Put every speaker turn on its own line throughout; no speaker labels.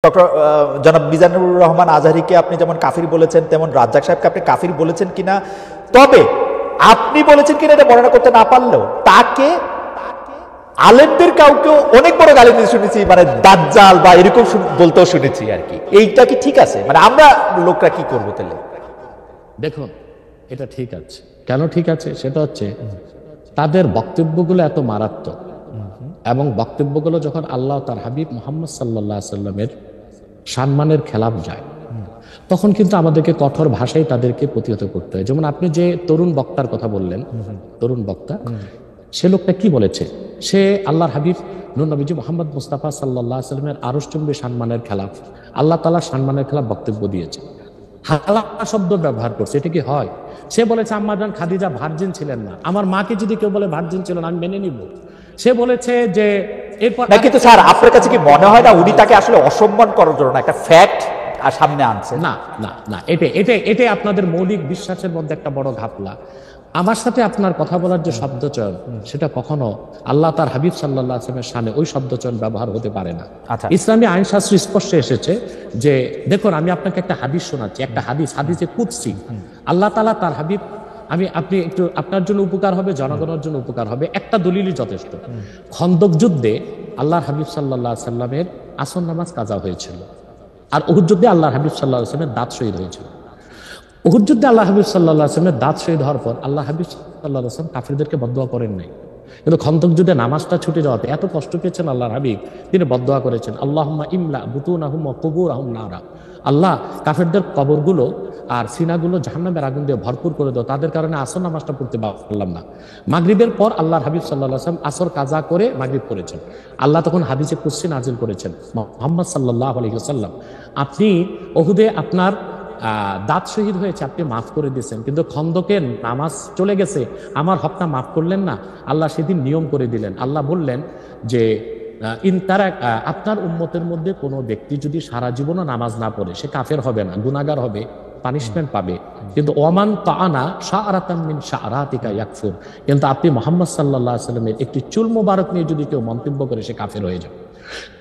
Doctor জনাব মিজানুর রহমান আজহারীকে আপনি যেমন কাফির বলেছেন, তেমন রাজ্জাক সাহেবকে আপনি কাফির বলেছেন কিনা, তবে আপনি বলেছেন কিনা এটা বর্ণনা করতে না পারলেও তাকে আলেমদের কাউকেও অনেক বড় গালি দিতে শুনেছি, মানে দাজ্জাল বা এরকম বলতেও শুনেছি আর কি। এইটা কি ঠিক আছে? মানে আমরা লোকরা কি করবো তাহলে?
দেখুন, এটা ঠিক আছে। কেন ঠিক আছে? সেটা হচ্ছে তাদের বক্তব্যগুলো এত মারাত্মক, এবং বক্তব্যগুলো যখন আল্লাহ তার হাবিব মুহাম্মদ সাল্লাল্লাহু আলাইহি সাল্লামের সম্মানের খেলাফ যায়, তখন কিন্তু আমাদেরকে কঠোর ভাষায় তাদেরকে প্রতিহত করতে হয়। যেমন আপনি যে তরুণ বক্তার কথা বললেন, তরুণ বক্তা, সে লোকটা কি বলেছে? সে আল্লাহর হাবিব নূর নবীজি মুহাম্মদ মুস্তাফা সাল্লাল্লাহু আলাইহি সাল্লামের আরশচুম্বী সম্মানের খেলাফ, আল্লাহ তাআলার সম্মানের খেলাফ বক্তব্য দিয়েছে। হালালা শব্দ ব্যবহার করছে, এটা কি হয়? সে বলেছে আম্মা জান খাদিজা ভার্জিন ছিলেন না, আমার মাকে যদি কেউ বলে ভার্জিন ছিল না আমি মেনে নিব। সে বলেছে যে এরপর
কিন্তু স্যার আপনার কাছে কি মনে হয় না উনি তাকে আসলে অসম্মান করার জন্য একটা ফ্যাক্ট সামনে আনছে?
না না না, এটাই আপনাদের মৌলিক বিশ্বাসের মধ্যে একটা বড় ঘাপলা। আমার সাথে আপনার কথা বলার যে শব্দচয়ন, সেটা কখনো আল্লাহ তার হাবিব সাল্লাল্লাহু আলাইহি ওয়াসাল্লামের শানে ওই শব্দচয়ন ব্যবহার হতে পারে না। ইসলামী আইন শাস্ত্র স্পষ্ট এসেছে যে দেখুন, আমি আপনাকে একটা হাদিস শোনাচ্ছি, একটা হাদিসে কুদসি। আল্লাহ তাআলা তার হাবিব, আপনি একটু আপনার জন্য উপকার হবে, জনগণের জন্য উপকার হবে, একটা দলিলই যথেষ্ট। খন্দক যুদ্ধে আল্লাহর হাবিব সাল্লাল্লাহু আলাইহি ওয়াসাল্লামের আসর নামাজ কাজা হয়েছিল, আর উহুদ যুদ্ধে আল্লাহর হাবিব সাল্লাল্লাহু আলাইহি ওয়াসাল্লামের দাঁত শহীদ হয়েছিল। উহুদ যুদ্ধে আল্লাহ হাবিব সাল্লাল্লাহু আলাইহি ওয়াসাল্লামের দাঁত শহীদ হওয়ার পর আল্লাহ হাবিব সাল্লাল্লাহু আলাইহি ওয়াসাল্লাম কাফিরদেরকে বদদোয়া করেন নাই, কিন্তু খন্দক যুদ্ধে নামাজটা ছুটে যাওয়াতে এত কষ্ট পেয়েছেন আল্লাহর হাবিব, তিনি বদদোয়া করেছেন আল্লাহুম্মা ইমলা বুতুনাহুম ওয়া কুবুরহুম নারা, আল্লাহ কাফেরদের কবরগুলো আর সিনাগুলো জাহান্নামের আগুন দিয়ে ভরপুর করে দাও, তাদের কারণে আসর নামাজটা পড়তে পারলাম না। মাগরিবের পর আল্লাহর হাবিব সাল্লাল্লাহু আলাইহি ওয়াসাল্লাম আসর কাজা করে মাগরিব করেছেন। আল্লাহ তখন হাদিসে কুদসি নাজিল করেছেন, মুহাম্মদ সাল্লাল্লাহু আলাইহি ওয়াসাল্লাম, আপনি উহুদে আপনার দাঁত শহীদ হয়েছে, আপনি মাফ করে দিয়েছেন, কিন্তু খন্দকের নামাজ চলে গেছে, আমার হকটা মাফ করলেন না। আল্লাহ সেদিন নিয়ম করে দিলেন, আল্লাহ বললেন যে আপনার উম্মতের মধ্যে কোনো ব্যক্তি যদি সারা জীবনও নামাজ না পড়ে, সে কাফের হবে না, গুনাহগার হবে, পানিশমেন্ট পাবে, কিন্তু ওমান তাআনা শাআরাতাম মিন শাআরাতিকা ইয়াকফুর, কিন্তু আপনি মুহাম্মদ সাল্লাল্লাহু আলাইহি ওয়াসাল্লামের একটি চুল মোবারক নিয়ে যদি কেউ মন্তব্য করে, সে কাফের হয়ে যাবে।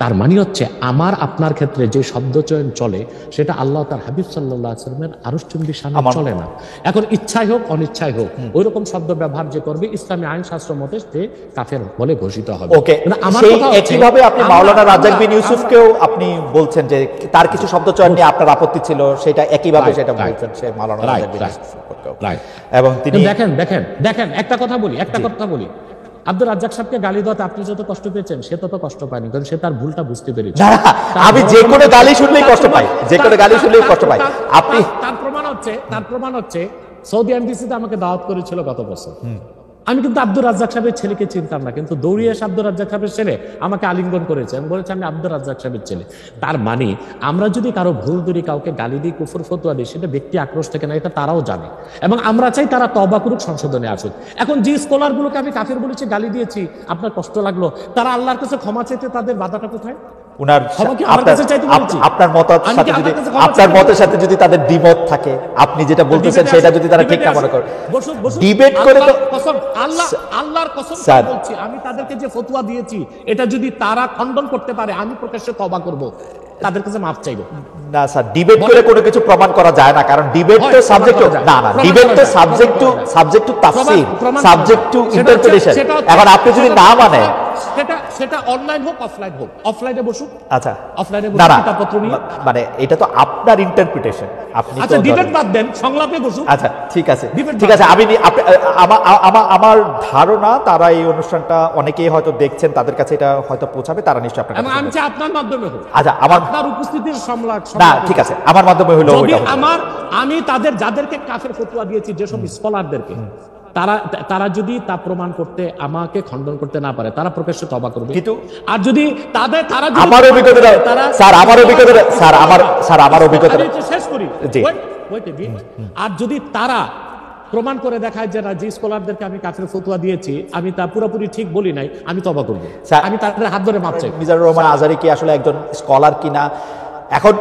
তার মানে হচ্ছে আমার আপনার ক্ষেত্রে যে শব্দচয়ন চলে, সেটা আল্লাহ তার হাবিব সাল্লাল্লাহু আলাইহি ওয়াসাল্লামের আরশচুম্বী শানে চলে না। এখন ইচ্ছাই হোক অনিচ্ছাই হোক ওই রকম শব্দ ব্যবহার যে করবে, ইসলামী আইন শাস্ত্র মতে সে কাফের বলে ঘোষিত হবে।
ওকে, সেই একইভাবে আপনি মাওলানা রাজ্জাক বিন ইউসুফকেও আপনি বলছেন যে তার কিছু শব্দচয়ন নিয়ে আপনার আপত্তি ছিল, সেটা একইভাবে সেটা বলছেন সে মাওলানা রাজ্জাক বিন ইউসুফ। এবং তিনি
দেখেন একটা কথা বলি, আব্দুর রাজ্জাক সাহেবকে গালি দেওয়াতে আপনি যত কষ্ট পেয়েছেন, সে তত কষ্ট পায়নি, কারণ সে তার ভুলটা বুঝতে পেরেছে।
আমি যে কোনো গালি শুনলেই কষ্ট পাই, যে কোনো গালি শুনলেই কষ্ট পাই। আপনি
তার প্রমাণ হচ্ছে সৌদি এমবিসিতে আমাকে দাওয়াত করেছিল গত বছর, আমি কিন্তু আব্দুর রাজ্জাক সাহেবের ছেলেকে চিনতাম না, কিন্তু দৌড়িয়ে এসে আব্দুর রাজ্জাক সাহেবের ছেলে আমাকে আলিঙ্গন করেছে এবং বলেছে আমি আব্দুর রাজ্জাক সাহেবের ছেলে। তার মানে আমরা যদি কারো ভুল ধরি, কাউকে গালি দিই, কুফর ফতোয়া দিই, সেটা ব্যক্তি আক্রোশ থেকে না, এটা তারাও জানে, এবং আমরা চাই তারা তওবা করুক, সংশোধনে আসুক। এখন যে স্কলারগুলোকে আমি কাফির বলেছি, গালি দিয়েছি, আপনার কষ্ট লাগলো, তারা আল্লাহর কাছে ক্ষমা চাইতে তাদের বাধাটা কোথায়?
আপনার মতের সাথে যদি তাদের দ্বিমত থাকে, আপনি যেটা বলতেছেন সেটা যদি তারা ঠিক না মনে করে, ডিবেট করে তো
আল্লাহর কসম বলছি, আমি তাদেরকে যে ফতোয়া দিয়েছি এটা যদি তারা খণ্ডন করতে পারে, আমি প্রকাশ্যে তওবা করব, তাদের কাছে মাফ চাইব।
না স্যার, ডিবেট করে কোনো কিছু প্রমাণ করা যায় না, কারণ ডিবেট তো সাবজেক্ট ডিবেট তো subject to Tafsir, subject to interpretation. এখন আপনি যদি না মানে,
সেটা অনলাইন হোক অফলাইন হোক, অফলাইনে বসুক,
আচ্ছা
অফলাইনে বসুক, কিতাবপত্র নিয়ে,
মানে এটা তো আপনার ইন্টারপ্রিটেশন, আপনি তো
ডিবেট বাদ দেন, সংলাপে বসুক।
আচ্ছা ঠিক আছে, আমি আমার ধারণা তারা এই অনুষ্ঠানটা অনেকেই হয়তো দেখছেন, তাদের কাছে এটা হয়তো পৌঁছাবে, তারা নিশ্চয়ই আপনার কাছে,
আমি চাই আপনার মাধ্যমে হোক।
আচ্ছা,
আপনার উপস্থিতির সংলাপ
না, ঠিক আছে, আমার মাধ্যমে হলো
আমি যাদেরকে কাফের ফতোয়া দিয়েছি, যেসব স্কলারদেরকে, তারা যদি তা প্রমাণ করতে, আমাকে খণ্ডন করতে না পারে, তারা প্রকাশ্যে তওবা করবে। কিন্তু আর যদি আমার অভিজ্ঞতা শেষ করি, আর যদি তারা প্রমাণ করে দেখায় যে যে স্কলারদেরকে আমি কাফের ফতোয়া দিয়েছি আমি তা পুরোপুরি ঠিক বলি নাই, আমি তওবা করব, আমি তাদের হাত ধরে মাপ চাই।
মিজানুর রহমান আজহারী কি আসলে একজন স্কলার কিনা? এখন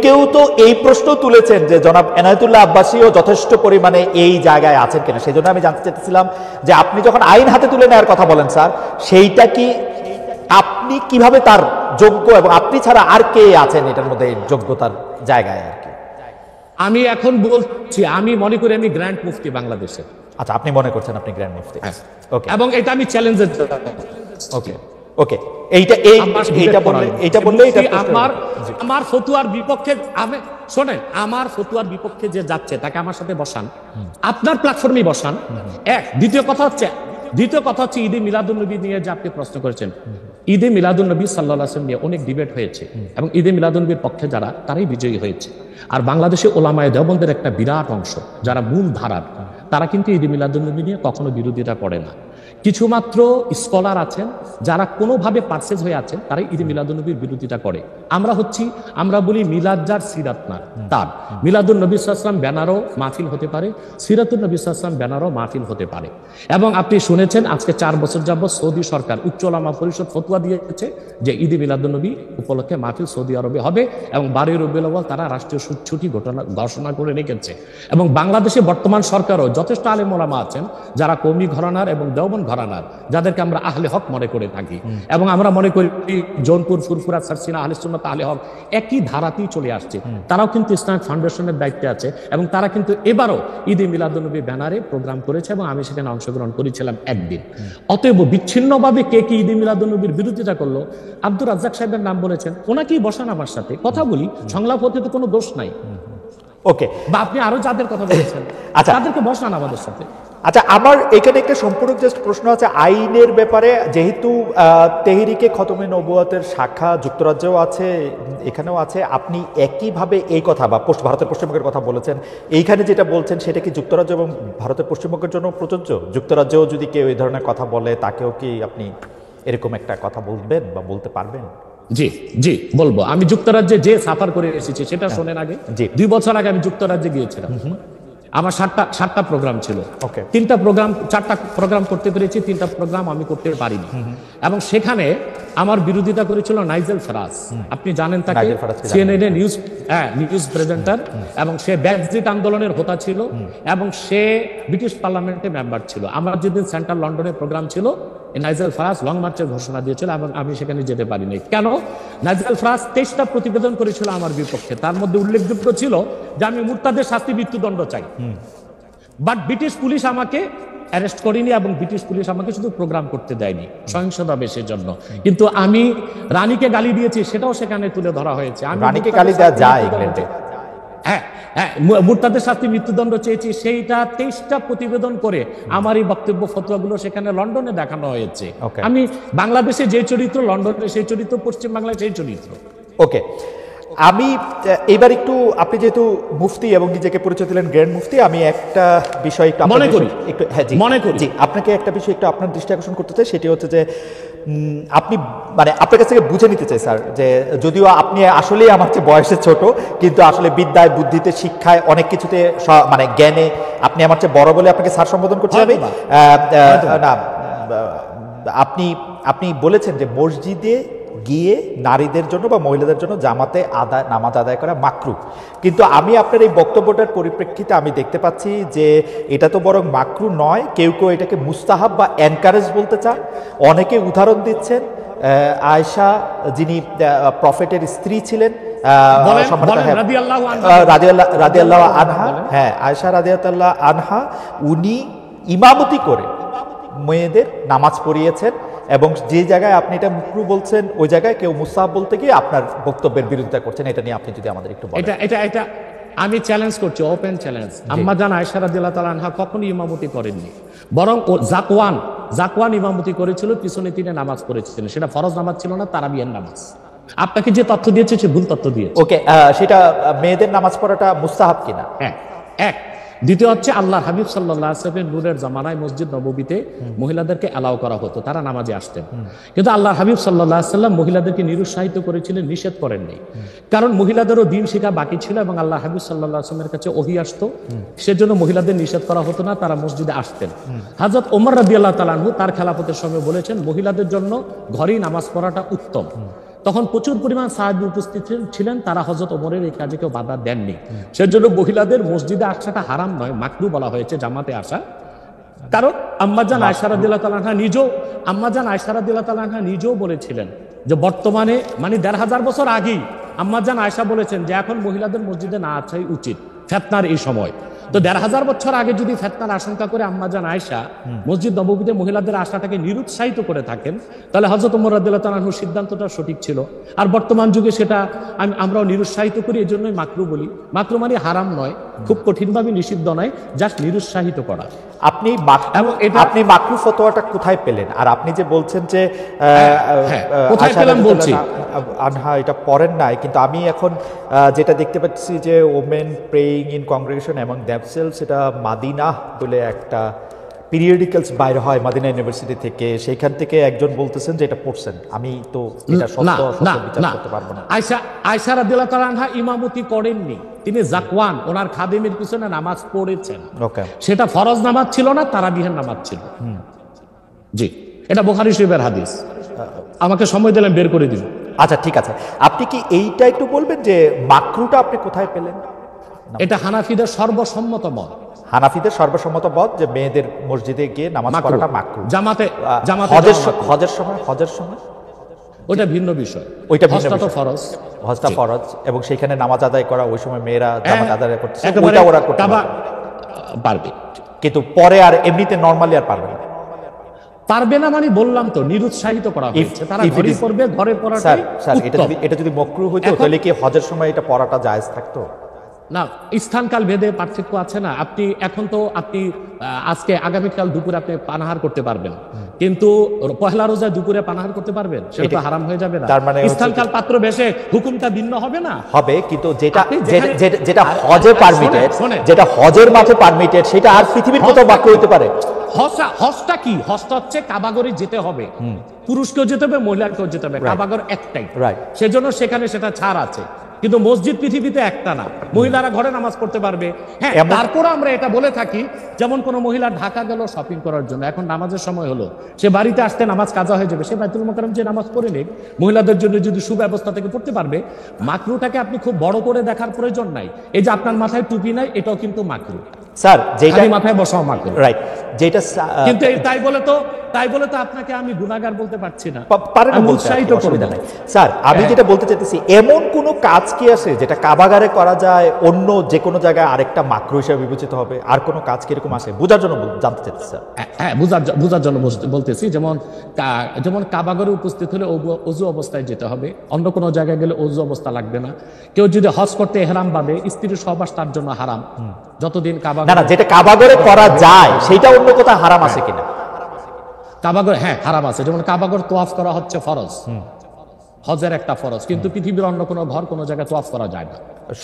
কেউ তো এই প্রশ্ন তুলেছেন যে জনাব এনায়েতুল্লাহ আব্বাসীও যথেষ্ট পরিমাণে এই জায়গায় আছেন কিনা। সেই জন্য আমি জানতে চাইতেছিলাম যে আপনি যখন আইন হাতে তুলে নেওয়ার কথা বলেন স্যার, সেইটা কি আপনি কিভাবে তার যোগ্য, এবং আপনি ছাড়া আর কে আছেন এটার মধ্যে যোগ্যতার জায়গায় আর কি?
আমি এখন বলছি, আমি মনে করি আমি গ্র্যান্ড মুফতি বাংলাদেশের।
আচ্ছা, আপনি মনে করছেন আপনি গ্র্যান্ড মুফতি? ওকে,
এবং এটা আমি চ্যালেঞ্জের
ওকে, ওকে, এইটা বললে
আমার ফতুয়ার বিপক্ষে, আমি শোনেন, আমার ফতুয়ার বিপক্ষে যে যাচ্ছে তাকে আমার সাথে বসান, আপনার প্ল্যাটফর্মে বসান। দ্বিতীয় কথা হচ্ছে ঈদে মিলাদুন্নবী নিয়ে যে আপনি প্রশ্ন করেছেন, ঈদে মিলাদুন্নবী সাল্লাল্লাহু আলাইহি ওয়াসাল্লাম নিয়ে অনেক ডিবেট হয়েছে এবং ঈদে মিলাদুন্নবীর পক্ষে যারা, তারাই বিজয়ী হয়েছে। আর বাংলাদেশে ওলামায়ে দেওবন্দের একটা বিরাট অংশ যারা মূল ধারার, তারা কিন্তু ঈদে মিলাদুন্নবী নিয়ে কখনো বিরোধিতা করে না। কিছুমাত্র স্কলার আছেন যারা কোনোভাবে পারসেজ হয়ে আছেন, তারাই ঈদে মিলাদুন্নবীর বিরোধিতা করে। আমরা বলি মিলাদ যার সিরাত না তার। মিলাদুন নবী সাল্লাল্লাহু আলাইহি ওয়াসাল্লাম ব্যানারও মাহফিল হতে পারে, সিরাতুন নবী সাল্লাল্লাহু আলাইহি ওয়াসাল্লাম ব্যানারও মাহফিল হতে পারে। এবং আপনি শুনেছেন আজকে 4 বছর যাবত সৌদি সরকার, উচ্চ ওলামা পরিষদ ফতোয়া দিয়েছে যে ঈদে মিলাদুন্নবী উপলক্ষে মাহফিল সৌদি আরবে হবে এবং 12 রবিউল আউয়াল তারা রাষ্ট্রীয় ছুটি ঘোষণা করে রেখেছে। এবং বাংলাদেশে বর্তমান সরকারও যথেষ্ট আলেম ওলামা আছেন যারা কওমি ঘরানার এবং দেওবন্দ ঘরানার, যাদেরকে আমরা আহলে হক মনে করে থাকি। এবং আমরা মনে করি জৌনপুর, ফুরফুরা, সারসিনা, আহলে সুন্নাত, আহলে হক একই ধারাতেই চলে আসছে। তারাও কিন্তু ইসলামিক ফাউন্ডেশনের দায়িত্বে আছে এবং তারা কিন্তু এবারও ঈদে মিলাদুন্নবী ব্যানারে প্রোগ্রাম করেছে এবং আমি সেখানে অংশগ্রহণ করেছিলাম একদিন। অতএব বিচ্ছিন্নভাবে কে কি ঈদে মিলাদুন্নবীর বিরোধিতা করলো, আব্দুর রাজ্জাক সাহেবের নাম বলেছেন, ওনাকেই বসান আমার সাথে কথা বলি, সংলাপ হতে তো কোনো দোষ নাই।
ওকে,
বা আপনি আরো যাদের কথা বলেছেন
আচ্ছা,
তাদেরকে বসান আমাদের সাথে।
আচ্ছা, আমার এখানে একটা সম্পূর্ণ জাস্ট প্রশ্ন আছে আইনের ব্যাপারে। যেহেতু তেহরিকে খতমে নবুয়তের শাখা যুক্তরাজ্যেও আছে, এখানেও আছে, আপনি একইভাবে এই কথা বা ভারতের পশ্চিমবঙ্গের কথা বলেছেন, এইখানে যেটা বলছেন সেটা কি যুক্তরাজ্য এবং ভারতের পশ্চিমবঙ্গের জন্য প্রযোজ্য? যুক্তরাজ্যেও যদি কেউ এই ধরনের কথা বলে তাকেও কি আপনি এরকম একটা কথা বলবেন বা বলতে পারবেন?
জি জি বলবো। আমি যুক্তরাজ্যে যে সাফার করে এসেছি সেটা শোনেন আগে। 2 বছর আগে আমি যুক্তরাজ্যে গিয়েছিলাম। আমার 7টা প্রোগ্রাম ছিল। 4টা প্রোগ্রাম করতে পেরেছি, 3টা প্রোগ্রাম আমি করতে পারিনি। এবং সেখানে আমার বিরোধিতা করেছিল নাইজেল ফারাজ। আপনি জানেন তাকে, সিএনএন নিউজ প্রেজেন্টার, এবং সে ব্রেক্সিট আন্দোলনের হোতা ছিল এবং সে ব্রিটিশ পার্লামেন্টে মেম্বার ছিল। আমার যেদিন সেন্ট্রাল লন্ডনে প্রোগ্রাম ছিল, নাইজেল ফারাজ লং মার্চের ঘোষণা দিয়েছিল এবং আমি সেখানে যেতে পারিনি। কেন? নাইজেল ফারাজ 23টা প্রতিবেদন করেছিল আমার বিপক্ষে। তার মধ্যে উল্লেখযোগ্য ছিল যে আমি মুরতাদের শাস্তি মৃত্যুদণ্ড চাই। বাট ব্রিটিশ পুলিশ আমাকে অ্যারেস্ট করেনি এবং ব্রিটিশ পুলিশ আমাকে শুধু প্রোগ্রাম করতে দেয়নি সহিংসতা বেশের জন্য। কিন্তু আমি রানীকে গালি দিয়েছি, সেটাও সেখানে তুলে ধরা হয়েছে।
রানীকে গালি দেওয়া যায় ইংল্যান্ডে?
হ্যাঁ, মুরতাদের শাস্তি মৃত্যুদণ্ড চেয়েছি, সেইটা 23টা প্রতিবেদন করে আমার এই বক্তব্য ফতোয়াগুলো সেখানে লন্ডনে দেখানো হয়েছে। আমি বাংলাদেশে যে চরিত্র, লন্ডনে সেই চরিত্র, পশ্চিম বাংলায় সেই চরিত্র।
ওকে, আমি এবার একটু, আপনি যেহেতু মুফতি এবং নিজেকে পরিচয় দিলেন গ্র্যান্ড মুফতি, আমি একটা বিষয় একটু
মনে করি
আপনাকে একটা বিষয় একটু আপনার দৃষ্টি আকর্ষণ করতে চাই। সেটি হচ্ছে যে আপনি মানে আপনার কাছ থেকে বুঝে নিতে চাই স্যার, যে যদিও আপনি আসলেই আমার চেয়ে বয়সে ছোট, কিন্তু আসলে বিদ্যায়, বুদ্ধিতে, শিক্ষায়, অনেক কিছুতে, মানে জ্ঞানে আপনি আমার চেয়ে বড় বলে আপনাকে স্যার সম্বোধন করতে হবে না। আপনি বলেছেন যে মসজিদে গিয়ে নারীদের জন্য বা মহিলাদের জন্য জামাতে নামাজ আদায় করা মাকরুহ। কিন্তু আমি আপনার এই বক্তব্যটার পরিপ্রেক্ষিতে আমি দেখতে পাচ্ছি যে এটা তো বরং মাকরুহ নয়, কেউ কেউ এটাকে মুস্তাহাব বা এনকারেজ বলতে চান। অনেকে উদাহরণ দিচ্ছেন আয়েশা, যিনি প্রফেটের স্ত্রী ছিলেন, রাদিয়াল্লাহু আনহা, হ্যাঁ আয়েশা রাদিয়াল্লাহু আনহা, উনি ইমামতি করে মেয়েদের নামাজ পড়িয়েছেন। এবং যে জায়গায় আপনি এটা মাকরুহ বলছেন, ওই জায়গায় কেউ মুস্তাহাব বলতে গিয়ে আপনার বক্তব্যের বিরোধিতা করছেন। এটা নিয়ে আপনি যদি আমাদের একটু বলেন।
এটা আমি চ্যালেঞ্জ করছি, ওপেন চ্যালেঞ্জ। আম্মা জান আয়েশা রাদিয়াল্লাহু তাআলা আনহা কখনো ইমামতি করেননি, বরং জাকওয়ান ইমামতি করেছিল, পিছনে তিনি নামাজ পড়েছিলেন। সেটা ফরজ নামাজ ছিল না, তারাবিয়ার নামাজ। আপনাকে যে তথ্য দিয়েছে সে ভুল তথ্য দিয়েছে।
ওকে, সেটা মেয়েদের নামাজ পড়াটা মুস্তাহাব কিনা?
এক। দ্বিতীয় হচ্ছে আল্লাহর হাবিব সাল্লাল্লাহু আলাইহি ওয়াসাল্লামের নূরের জামানায় মসজিদ নববীতে মহিলাদেরকে অ্যালাউ করা হতো, তারা নামাজে আসতেন। কিন্তু আল্লাহর হাবিব সাল্লাল্লাহু আলাইহি ওয়াসাল্লাম মহিলাদেরকে নিরুৎসাহিত করেছিলেন, নিষেধ করেননি। কারণ মহিলাদেরও দিন শেখা বাকি ছিল এবং আল্লাহর হাবিব সাল্লাল্লাহু আলাইহি ওয়াসাল্লামের কাছে ওহী আসতো, সেজন্য মহিলাদের নিষেধ করা হতো না, তারা মসজিদে আসতেন। হযরত ওমর রাদিয়াল্লাহু তাআলা আনহু তার খেলাফতের সময় বলেছেন মহিলাদের জন্য ঘরেই নামাজ পড়াটা উত্তম। তখন প্রচুর পরিমাণ সাহাবী উপস্থিত ছিলেন, তারা হযরত ওমরের এই কাজে কেউ বাধা দেননি। সেজন্য মহিলাদের মসজিদে আসাটা হারাম নয়, মাকরুহ বলা হয়েছে জামাতে আসা। কারণ আম্মাজান আয়েশা রাদিয়াল্লাহু তাআলা আনহা নিজেও নিজেও বলেছিলেন যে বর্তমানে মানে ১৫০০ বছর আগেই আম্মাজান আয়েশা বলেছেন যে এখন মহিলাদের মসজিদে না আসাই উচিত ফিতনার এই সময়। তো ১৫০০ বছর আগে যদি ফিতনার আশঙ্কা করে আম্মাজান আয়েশা মসজিদ নববীতে মহিলাদের আসাটাকে নিরুৎসাহিত করে থাকেন, তাহলে হযরত ওমর রাদিয়াল্লাহু তাআলা আনহুর সিদ্ধান্তটা সঠিক ছিল। আর বর্তমান যুগে সেটা আমরাও নিরুৎসাহিত করি, এই জন্যই মাকরু বলি। মাকরু মানে হারাম নয়, খুব কঠিনভাবে নিষিদ্ধ নয়, জাস্ট নিরুৎসাহিত করা।
আপনি মাকরু ফতোয়াটা কোথায় পেলেন? আর আপনি যে বলছেন যে
কোথায় পেলাম বলছি,
আনহা এটা পড়েন নাই, কিন্তু আমি এখন যেটা দেখতে পাচ্ছি যে women praying in congregation among themselves, সেটা মাদিনা বলে একটা পিরিয়ডিক্যালস বাইরে হয় মাদিনা ইউনিভার্সিটি থেকে, সেইখান থেকে একজন বলতেছেন যে এটা পড়ছেন। আমি তো এটা সত্য বিচার করতে পারবো না।
আয়েশা রাদিয়াল্লাহু তাআলা আনহা ইমামতি করেননি, তিনি জাকওয়ান ওনার খাদেমের পিছনে নামাজ পড়েছেন। সেটা ফরজ নামাজ ছিল না, তারাবিহের নামাজ ছিল। জি, এটা বুখারী শরীফের হাদিস। আমাকে সময় দিলেন, বের করে দিন।
আচ্ছা ঠিক আছে, আপনি কি এইটা একটু বলবেন যে মাকরুটা আপনি কোথায় পেলেন?
এটা হানাফিদের সর্বসম্মত মত।
হানাফিদের সর্বসম্মত মত যে মেয়েদের মসজিদে গিয়ে নামাজ পড়াটা মাকরু।
জামাতে
হজের সময়
ওইটা ভিন্ন বিষয়,
ওইটা ভিন্ন
ফরজ,
হজটা ফরজ, এবং সেখানে নামাজ আদায় করা ওই সময় মেয়েরা জামাত আদায় করতে
পারবে,
কিন্তু পরে আর এমনিতে নরমালি আর পারবে না।
পারবে না মানে বললাম তো, নিরুৎসাহিত করা হয়েছে। তারা ঘরে পড়বে, ঘরে পড়াটাই উত্তম।
এটা যদি মকরু হইতো তাহলে কি হজের সময় এটা পড়াটা জায়েজ থাকতো?
না, স্থানকাল ভেদে পার্থক্য আছে না। আপনি এখন তো আজকে আগামীকাল দুপুরে আপনি পানাহার করতে পারবেন, কিন্তু পহেলা রোজা দুপুরে পানাহার করতে পারবেন? সেটা তো হারাম হয়ে যাবে না।
তার মানে
স্থানকাল পাত্র বেশে হুকুমটা ভিন্ন হবে না?
হবে, কিন্তু যেটা হজে পারমিটেড, যেটা হজের মাঠে পারমিটেড, সেটা আর পৃথিবীর কোথাও বাক্য হতে পারে?
হজটা কি? হজটা হচ্ছে কাবাগরে যেতে হবে, পুরুষকেও যেতে হবে, মহিলাকেও যেতে হবে। কাবাগর একটাই, সেজন্য সেখানে সেটা ছাড় আছে। কিন্তু মসজিদ পৃথিবীতে একটা না, মহিলারা ঘরে নামাজ পড়তে পারবে। হ্যাঁ, তারপর আমরা এটা বলে থাকি, যেমন কোন মহিলা ঢাকা গেল শপিং করার জন্য, এখন নামাজের সময় হলো, সে বাড়িতে আসতে নামাজ কাজা হয়ে যাবে, সে বাইতুল মোকাররম যে নামাজ পড়ে নেক, মহিলাদের জন্য যদি সুব্যবস্থা থেকে পড়তে পারবে। মাকরুটাকে আপনি খুব বড় করে দেখার প্রয়োজন নাই। এই যে আপনার মাথায় টুপি নাই, এটাও কিন্তু মাকরু।
স্যার, যেটা
মাথায় বসাও মাকরু,
রাইট, যেটা
কিন্তু তাই বলে তো আপনাকে আমি গুনাহগার বলতে পারছি না,
উৎসাহিত করব না। স্যার, আমি যেটা বলতে চাইতেছি, এমন কোন কাজ কি আছে যেটা কাবাগারে করা যায়, অন্য যে কোনো জায়গায় আরেকটা মাকরু হিসেবে বিবেচিত হবে? আর কোন কাজ কি এরকম আছে? বোঝার জন্য জানতে চাইতেছি স্যার।
হ্যাঁ, বোঝার জন্য বলতেছি। যেমন কাবাগারে উপস্থিত হলে ওযু অবস্থায় যেতে হবে, অন্য কোনো জায়গায় গেলে ওযু অবস্থা লাগবে না। কেউ যদি হজ করতে ইহরাম বাঁধে, স্ত্রীর সহবাস তার জন্য হারাম যতদিন
না, যেটা কাবাগরে করা যায় সেটা অন্য কোথাও হারাম আছে কিনা?
কাবাগর, হ্যাঁ হারাম আছে। যেমন কাবাগর তোয়াফ করা হচ্ছে ফরজ, হজের একটা ফরজ, কিন্তু পৃথিবীর অন্য কোনো ঘর কোনো জায়গায় তোয়াফ করা যায় না,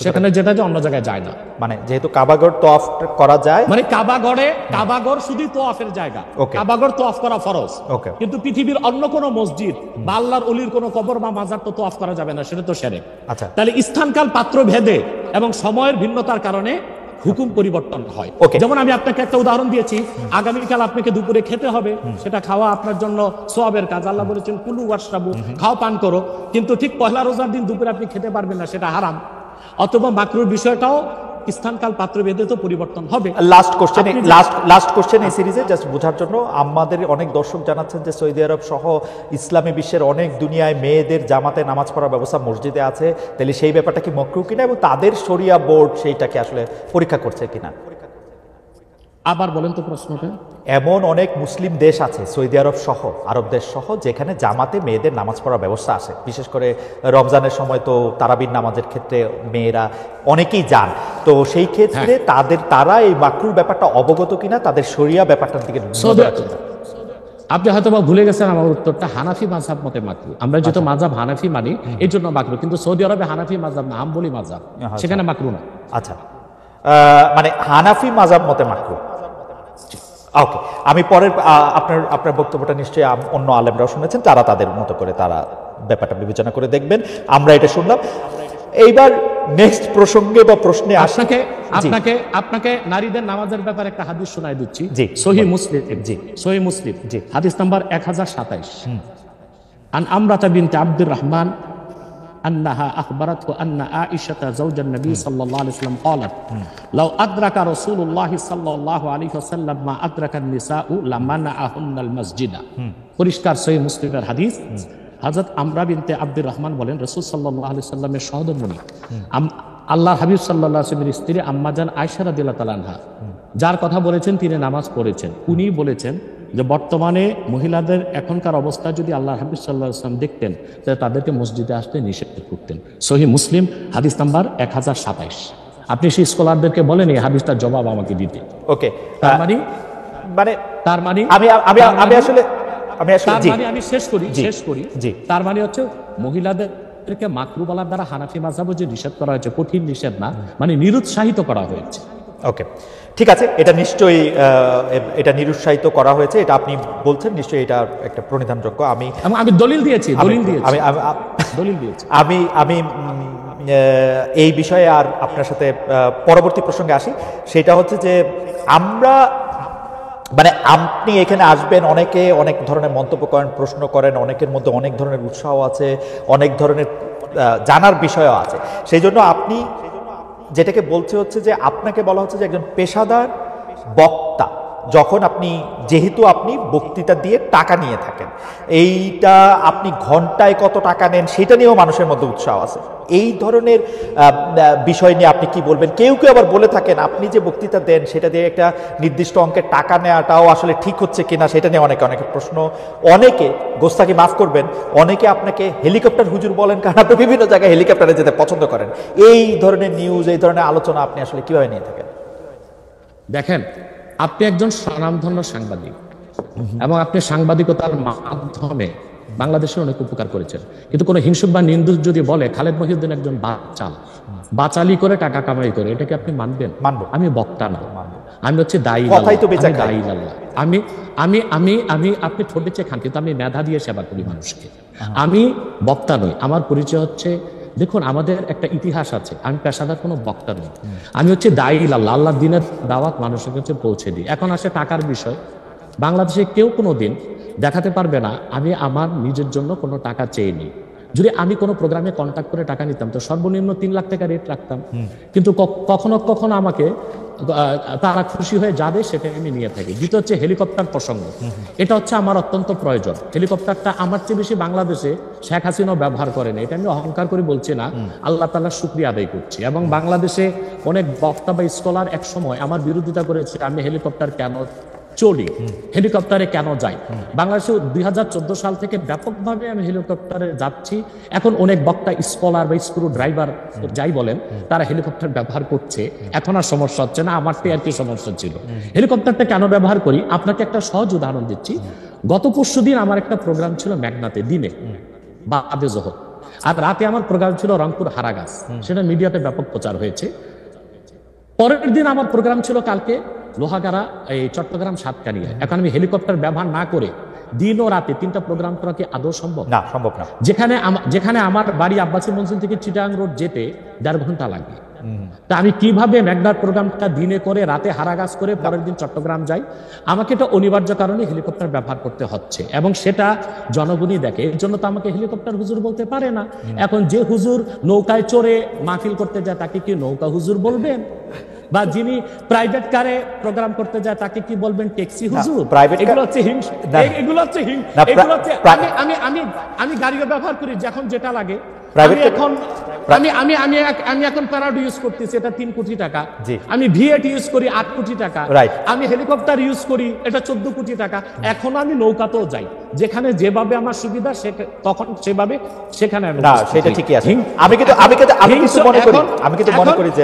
সেখানে যেটা যে অন্য জায়গায় যায় না।
মানে যেহেতু কাবাগর তোয়াফ করা যায়,
মানে কাবাগর শুধু তোয়াফের জায়গা, কাবাগর তোয়াফ করা ফরজ, কিন্তু পৃথিবীর অন্য কোনো মসজিদ বা আল্লাহর ওলির কোনো কবর বা মাজার তো তোয়াফ করা যাবে না, সেটা তো শিরক।
আচ্ছা,
তাহলে স্থানকাল পাত্র ভেদে এবং সময়ের ভিন্নতার কারণে হুকুম পরিবর্তন হয়। যেমন আমি আপনাকে একটা উদাহরণ দিয়েছি, আগামীকাল আপনাকে দুপুরে খেতে হবে, সেটা খাওয়া আপনার জন্য সওয়াবের কাজ। আল্লাহ বলেছেন কুলু ওয়াশরাবু, খাও পান করো, কিন্তু ঠিক পহেলা রোজার দিন দুপুরে আপনি খেতে পারবেন না, সেটা হারাম। অথবা মাকরুর বিষয়টাও স্থানকাল পাত্র ভেদে তো পরিবর্তন হবে।
লাস্ট কোশ্চেন এই সিরিজে জাস্ট বোঝার জন্য, আমাদের অনেক দর্শক জানাচ্ছেন যে সৌদি আরব সহ ইসলামী বিশ্বের অনেক দুনিয়ায় মেয়েদের জামাতে নামাজ পড়ার ব্যবস্থা মসজিদে আছে, তাহলে সেই ব্যাপারটা কি মাকরু কিনা, এবং তাদের শরিয়া বোর্ড সেইটাকে আসলে পরীক্ষা করছে কিনা?
আবার বলেন তো প্রশ্নটা।
এমন অনেক মুসলিম দেশ আছে সৌদি আরব সহ, আরব দেশ সহ, যেখানে জামাতে মেয়েদের নামাজ পড়ার ব্যবস্থা আছে। বিশেষ করে রমজানের সময় তো তারাবির নামাজের ক্ষেত্রে মেয়েরা অনেকেই যান, তো সেই ক্ষেত্রে তারা এই মাকরুর ব্যাপারটা অবগত কিনা, তাদের শরিয়া ব্যাপারটার দিকে।
আপনি হয়তো বা ভুলে গেছেন আমার উত্তরটা। হানাফি মাযহাব মতে মাকরু। আমরা যেহেতু মাযহাব হানাফি মানি, এই জন্য মাকরু, কিন্তু সৌদি আরবে হানাফি মাযহাব না, হাম্বলি মাযহাব, সেখানে মাকরু না।
আচ্ছা, মানে হানাফি মাযহাব মতে মাকরু। ওকে, আমি পরের আপনার বক্তব্যটা নিশ্চয়ই অন্য আলেমরাও শুনেছেন, তারা তাদের মতো করে তারা ব্যাপারটা বিবেচনা করে দেখবেন। আমরা এটা শুনলাম। এইবার নেক্সট প্রসঙ্গে বা প্রশ্নে
আপনাকে নারীদের নামাজের ব্যাপারে একটা হাদিস শোনাই দিচ্ছি। সহিহ মুসলিম হাদিস নাম্বার 1027। আন আমরাতা বিনতে আব্দুর রহমান أنها أخبرته أن عائشة زوج النبي صلى الله عليه وسلم قالت لو أدرك رسول الله صلى الله عليه وسلم ما أدرك النساء لمنعهن المسجد পরিষ্কার সহিহ মুসলিমের হাদিস হযরত আমরা বিনতে আব্দুর রহমান বলেন রাসূল সাল্লাল্লাহু আলাইহি সাল্লামের সহধর্মিণী আল্লাহর হাবিব সাল্লাল্লাহু আলাইহি ওয়াসাল্লামের স্ত্রী আম্মাজান আয়েশা রাদিয়াল্লাহু তাআলা আনহা যার কথা বলেছেন তিনি নামাজ পড়েছেন উনি বলেছেন যে বর্তমানে মহিলাদের এখনকার অবস্থা যদি আল্লাহর হাবিব সাল্লাল্লাহু আলাইহি ওয়াসাল্লাম দেখতেন তাহলে তাদেরকে মসজিদে আসতে নিষেধ করতেন সহিহ মুসলিম হাদিস নাম্বার 1027 আপনি সেই স্কলারদেরকে বলেন এই হাদিসটার জবাব আমাকে দিতে
ওকে
তার মানে আমি শেষ করি তার মানে হচ্ছে মহিলাদেরকে মাকরু বলার দ্বারা হানাফি মাযহাবে যে নিষেধ করা হয়েছে কঠিন নিষেধ না মানে নিরুৎসাহিত করা হয়েছে
ওকে ঠিক আছে এটা নিশ্চয়ই এটা নিরুৎসাহিত করা হয়েছে এটা আপনি বলছেন নিশ্চয়ই এটা একটা প্রণিধানযোগ্য
আমি দলিল দিয়েছি
আমি এই বিষয়ে আর আপনার সাথে পরবর্তী প্রসঙ্গে আসি সেটা হচ্ছে যে আমরা মানে আপনি এখানে আসবেন অনেকে অনেক ধরনের মন্তব্য করেন প্রশ্ন করেন অনেকের মধ্যে অনেক ধরনের উৎসাহ আছে অনেক ধরনের জানার বিষয়ও আছে সেই জন্য আপনি যেটাকে বলছে হচ্ছে যে আপনাকে বলা হচ্ছে যে একজন পেশাদার বক্তা যখন আপনি যেহেতু আপনি বক্তৃতা দিয়ে টাকা নিয়ে থাকেন এইটা আপনি ঘন্টায় কত টাকা নেন সেটা নিয়েও মানুষের মধ্যে উৎসাহ আছে এই ধরনের বিষয় নিয়ে আপনি কি বলবেন কেউ কেউ আবার বলে থাকেন আপনি যে বক্তৃতা দেন সেটা দিয়ে একটা নির্দিষ্ট অঙ্কের টাকা নেওয়াটাও আসলে ঠিক হচ্ছে কিনা সেটা নিয়ে অনেকে প্রশ্ন অনেকে গোস্তাকি মাফ করবেন অনেকে আপনাকে হেলিকপ্টার হুজুর বলেন কারণ আপনি বিভিন্ন জায়গায় হেলিকপ্টারে যেতে পছন্দ করেন এই ধরনের নিউজ এই ধরনের আলোচনা আপনি আসলে কিভাবে নিয়ে থাকেন
দেখেন আপনি একজন স্বনামধন্য সাংবাদিক এবং আপনি সাংবাদিকতার মাধ্যমে বাংলাদেশের অনেক উপকার করেছেন কিন্তু কোনো হিংসুক বা নিন্দুক যদি বলে খালেদ মহিউদ্দিন একজন বাচালি করে টাকা কামাই করে এটাকে আপনি মানবেন আমি বক্তা না আমি হচ্ছে দায়ী আমি আপনি ঠোঁটে চেয়ে খান কিন্তু আমি মেধা দিয়ে সেবা করি মানুষকে আমি বক্তা নই আমার পরিচয় হচ্ছে দেখুন আমাদের একটা ইতিহাস আছে আমি পেশাদার কোনো বক্তা নই আমি হচ্ছে দায়ী আল্লাহ দিনের দাওয়াত মানুষের কাছে পৌঁছে দিই এখন আসে টাকার বিষয় বাংলাদেশে কেউ কোনো দিন দেখাতে পারবে না আমি আমার নিজের জন্য কোনো টাকা চেয়ে নিই যদি আমি কোনো প্রোগ্রামে কন্ট্যাক্ট করে টাকা নিতাম তো সর্বনিম্ন 3 লাখ টাকা রেট রাখতাম কিন্তু কখনো কখনো আমাকে তারা খুশি হয়ে যাবে সেটা আমি নিয়ে থাকি দ্বিতীয় হচ্ছে হেলিকপ্টার প্রসঙ্গ এটা হচ্ছে আমার অত্যন্ত প্রয়োজন হেলিকপ্টারটা আমার চেয়ে বেশি বাংলাদেশে শেখ হাসিনাও ব্যবহার করেন এটা আমি অহংকার করে বলছি না আল্লাহ তাআলার শুকরিয়া আদায় করছি এবং বাংলাদেশে অনেক বক্তা বা স্কলার এক সময় আমার বিরোধিতা করেছে আমি হেলিকপ্টার কেন চলি হেলিকপ্টারে কেন যাই বাংলাদেশে 2014 সাল থেকে ব্যাপকভাবে আমি হেলিকপ্টারে যাচ্ছি এখন অনেক বক্তা স্কলার বা স্ক্রু ড্রাইভার যাই বলেন তারা হেলিকপ্টার ব্যবহার করছে এখন আর সমস্যা হচ্ছে না আমারটা আর কি সমস্যা ছিল হেলিকপ্টারটা কেন ব্যবহার করি আপনাকে একটা সহজ উদাহরণ দিচ্ছি গত পরশুদিন আমার একটা প্রোগ্রাম ছিল মেঘনাতে দিনে বাদে জোহর আর রাতে আমার প্রোগ্রাম ছিল রংপুর হারাগাছ সেটা মিডিয়াতে ব্যাপক প্রচার হয়েছে পরের দিন আমার প্রোগ্রাম ছিল কালকে লোহাগাড়া এই চট্টগ্রাম সাতকানিয়া এখন আমি হেলিকপ্টার ব্যবহার না করে দিন ও রাতে 3টা প্রোগ্রাম করা কি আদৌ সম্ভব
না সম্ভব না
যেখানে আমার বাড়ি আব্বাসী মঞ্জিল থেকে চিটাগাং রোড যেতে 1.5 ঘন্টা লাগে তা আমি কিভাবে মেঘনার প্রোগ্রামটা দিনে করে রাতে হারাগাছ করে পরের দিন চট্টগ্রাম যাই আমাকে এটা অনিবার্য কারণে হেলিকপ্টার ব্যবহার করতে হচ্ছে এবং সেটা জনগণই দেখে এর জন্য তো আমাকে হেলিকপ্টার হুজুর বলতে পারে না এখন যে হুজুর নৌকায় চড়ে মাহফিল করতে যায় তাকে কি নৌকা হুজুর বলবেন বা যিনি প্রাইভেট কারে প্রোগ্রাম করতে যায় তাকে কি বলবেন ট্যাক্সি হুজুর এগুলো হচ্ছে আমি গাড়িও ব্যবহার করি যখন যেটা লাগে আমি এখন প্যারাড ইউজ করতেছি এটা 3 কোটি টাকা আমি ভিএট ইউজ করি 8 কোটি টাকা আমি হেলিকপ্টার ইউজ করি এটা 14 কোটি টাকা এখন আমি নৌকাতেও যাই যেখানে যেভাবে আমার সুবিধা তখন সেভাবে সেখানে
না সেটা ঠিকই আছে আমি কিন্তু মনে করি যে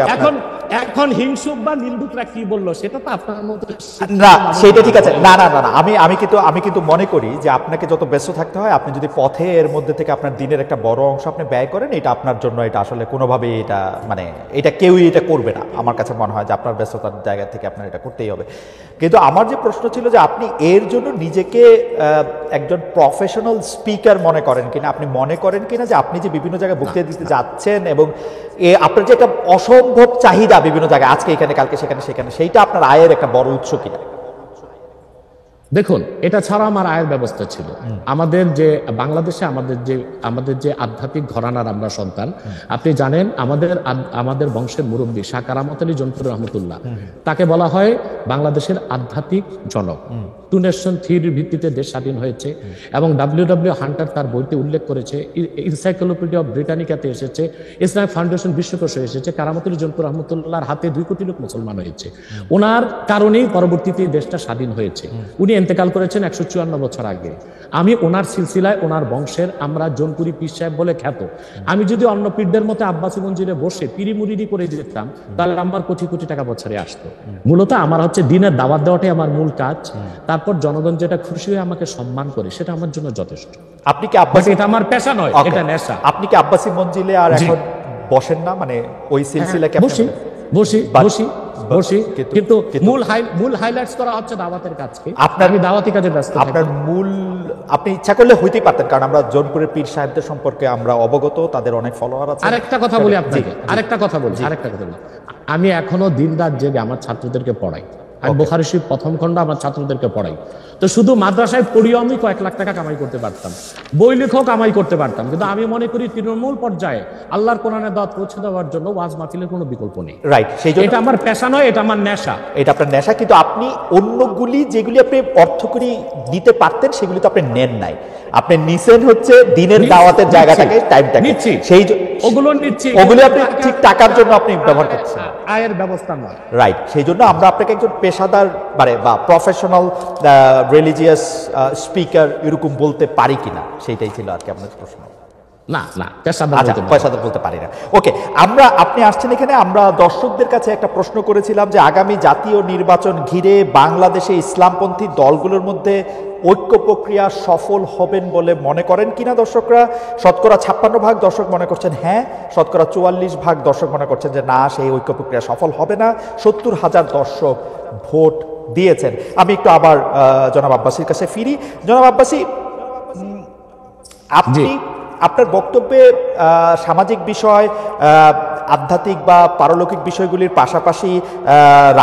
এখন হিংসুক বা নিন্দুকরা কি বললো সেটা তো আপনার মতো
না সেটা ঠিক আছে না আমি কিন্তু মনে করি যে আপনাকে যত ব্যস্ত থাকতে হয় আপনি যদি পথে এর মধ্যে থেকে আপনার দিনের একটা বড় অংশ আপনি ব্যয় করেন এটা আপনার জন্য এটা আসলে কোনোভাবেই এটা মানে এটা কেউই এটা করবে না আমার কাছে মনে হয় যে আপনার ব্যস্ততার জায়গা থেকে আপনার এটা করতেই হবে কিন্তু আমার যে প্রশ্ন ছিল যে আপনি এর জন্য নিজেকে একজন প্রফেশনাল স্পিকার মনে করেন কিনা আপনি মনে করেন কিনা যে আপনি যে বিভিন্ন জায়গায় বক্তৃতা দিতে যাচ্ছেন এবং আপনার যে একটা অসম্ভব চাহিদা বিভিন্ন জায়গায় আজকে এখানে কালকে সেখানে সেইটা আপনার আয়ের একটা বড় উৎস কিনা
দেখুন, এটা ছাড়া আমার আয়ের ব্যবস্থা ছিল। আমাদের যে বাংলাদেশে আমাদের যে আধ্যাত্মিক ঘরানার আমরা সন্তান, আপনি জানেন আমাদের বংশের মুরব্বী শাহ কারামত আলী জনপুর রহমতুল্লাহ, তাকে বলা হয় বাংলাদেশের আধ্যাত্মিক জনক। টু নেশন থিওরির ভিত্তিতে দেশ স্বাধীন হয়েছে এবং ডব্লিউ হান্টার তার বইতে উল্লেখ করেছে, এনসাইক্লোপিডিয়া অফ ব্রিটানিকাতে এসেছে, ইসলামিক ফাউন্ডেশন বিশ্বকোষে এসেছে, কারামত আলী জনপুর রহমতুল্লাহর হাতে 2 কোটি লোক মুসলমান হয়েছে। ওনার কারণেই পরবর্তীতে দেশটা স্বাধীন হয়েছে। উনি ইন্তেকাল করেছেন 154 বছর আগে। আমি ওনার সিলসিলায়, ওনার বংশের, আমরা জোনপুরি পীর সাহেব বলে খ্যাত। আমি যদি অন্য পীরদের মতো আব্বাসী মঞ্জিরে বসে পিরি মুরিদি করে যেতাম, তাহলে আমার কোটি কোটি টাকা বছরে আসতো। মূলত আমার হচ্ছে দিনের দাওয়াত দেওয়াটাই আমার মূল কাজ। তারপর জনগণ যেটা খুশি হয়ে আমাকে সম্মান করে, সেটা আমার জন্য যথেষ্ট।
আপনি কি আব্বাসী,
এটা আমার পেশা নয়, এটা নেশা।
আপনি কি আব্বাসী মঞ্জিলে আর এখন বসেন না? মানে ওই সিলসিলা কি
বসি বসি বসি বসি, কিন্তু মূল হাইলাইটস করা হচ্ছে দাওয়াতের কাজকে। আমি দাওয়াতি কাজে ব্যস্ত।
আপনার মূল, আপনি ইচ্ছা করলে হইতেই পারতেন, কারণ আমরা জোনপুরের পীর সাহেবদের সম্পর্কে আমরা অবগত, তাদের অনেক ফলোয়ার আছে।
আরেকটা কথা বলি আপনাকে, আরেকটা কথা বলি। আমি এখনো দিন রাত জেগে আমার ছাত্রদেরকে পড়াই। আমি বুখারী শরীফ প্রথম খণ্ড আমার ছাত্রদেরকে পড়াই। তো শুধু মাদ্রাসায় পড়িও আমি কয়েক লাখ টাকা কামাই করতে পারতাম, বই লেখক কামাই করতে পারতাম, কিন্তু আমি মনে করি তৃণমূল পর্যায়ে আল্লাহর কোরআনের দাওয়াত পৌঁছে দেওয়ার জন্য ওয়াজ মাহফিলের কোনো বিকল্প নেই।
রাইট,
এটা আমার পেশা নয়, এটা আমার নেশা।
এটা আপনার নেশা, কিন্তু আপনি অন্যগুলি যেগুলি আপনি অর্থ করি দিতে পারতেন সেগুলি তো আপনি নেন নাই। আপনি নিছেন হচ্ছে দিনের দাওয়াতের জায়গাটাকে, টাইমটাকে, সেই
ওগুলো নিচ্ছি,
ওগুলি আপনি ঠিক টাকার জন্য আপনি ব্যবহার করছেন,
আয়ের ব্যবস্থা নয়।
রাইট, সেই জন্য আমরা আপনাকে একজন পেশাদার মানে বা প্রফেশনাল রিলিজিয়াস স্পিকার এরকম বলতে পারি কিনা, সেইটাই ছিল আর কি আপনার প্রশ্ন।
না না, পেশাদার
বলতে পারি না। ওকে, আপনি আসছেন এখানে, আমরা দর্শকদের কাছে একটা প্রশ্ন করেছিলাম যে আগামী জাতীয় নির্বাচন ঘিরে বাংলাদেশে ইসলামপন্থী দলগুলোর মধ্যে ঐক্য প্রক্রিয়া সফল হবেন বলে মনে করেন কিনা দর্শকরা। শতকরা 56% দর্শক মনে করছেন হ্যাঁ, শতকরা 44% দর্শক মনে করছেন যে না, সেই ঐক্য প্রক্রিয়া সফল হবে না। 70,000 দর্শক ভোট দিয়েছেন। আমি একটু আবার জনাব আব্বাসীর কাছে ফিরি। জনাব আব্বাসী, আপনি আপনার বক্তব্যে সামাজিক বিষয়, আধ্যাত্মিক বা পারলৌকিক বিষয়গুলির পাশাপাশি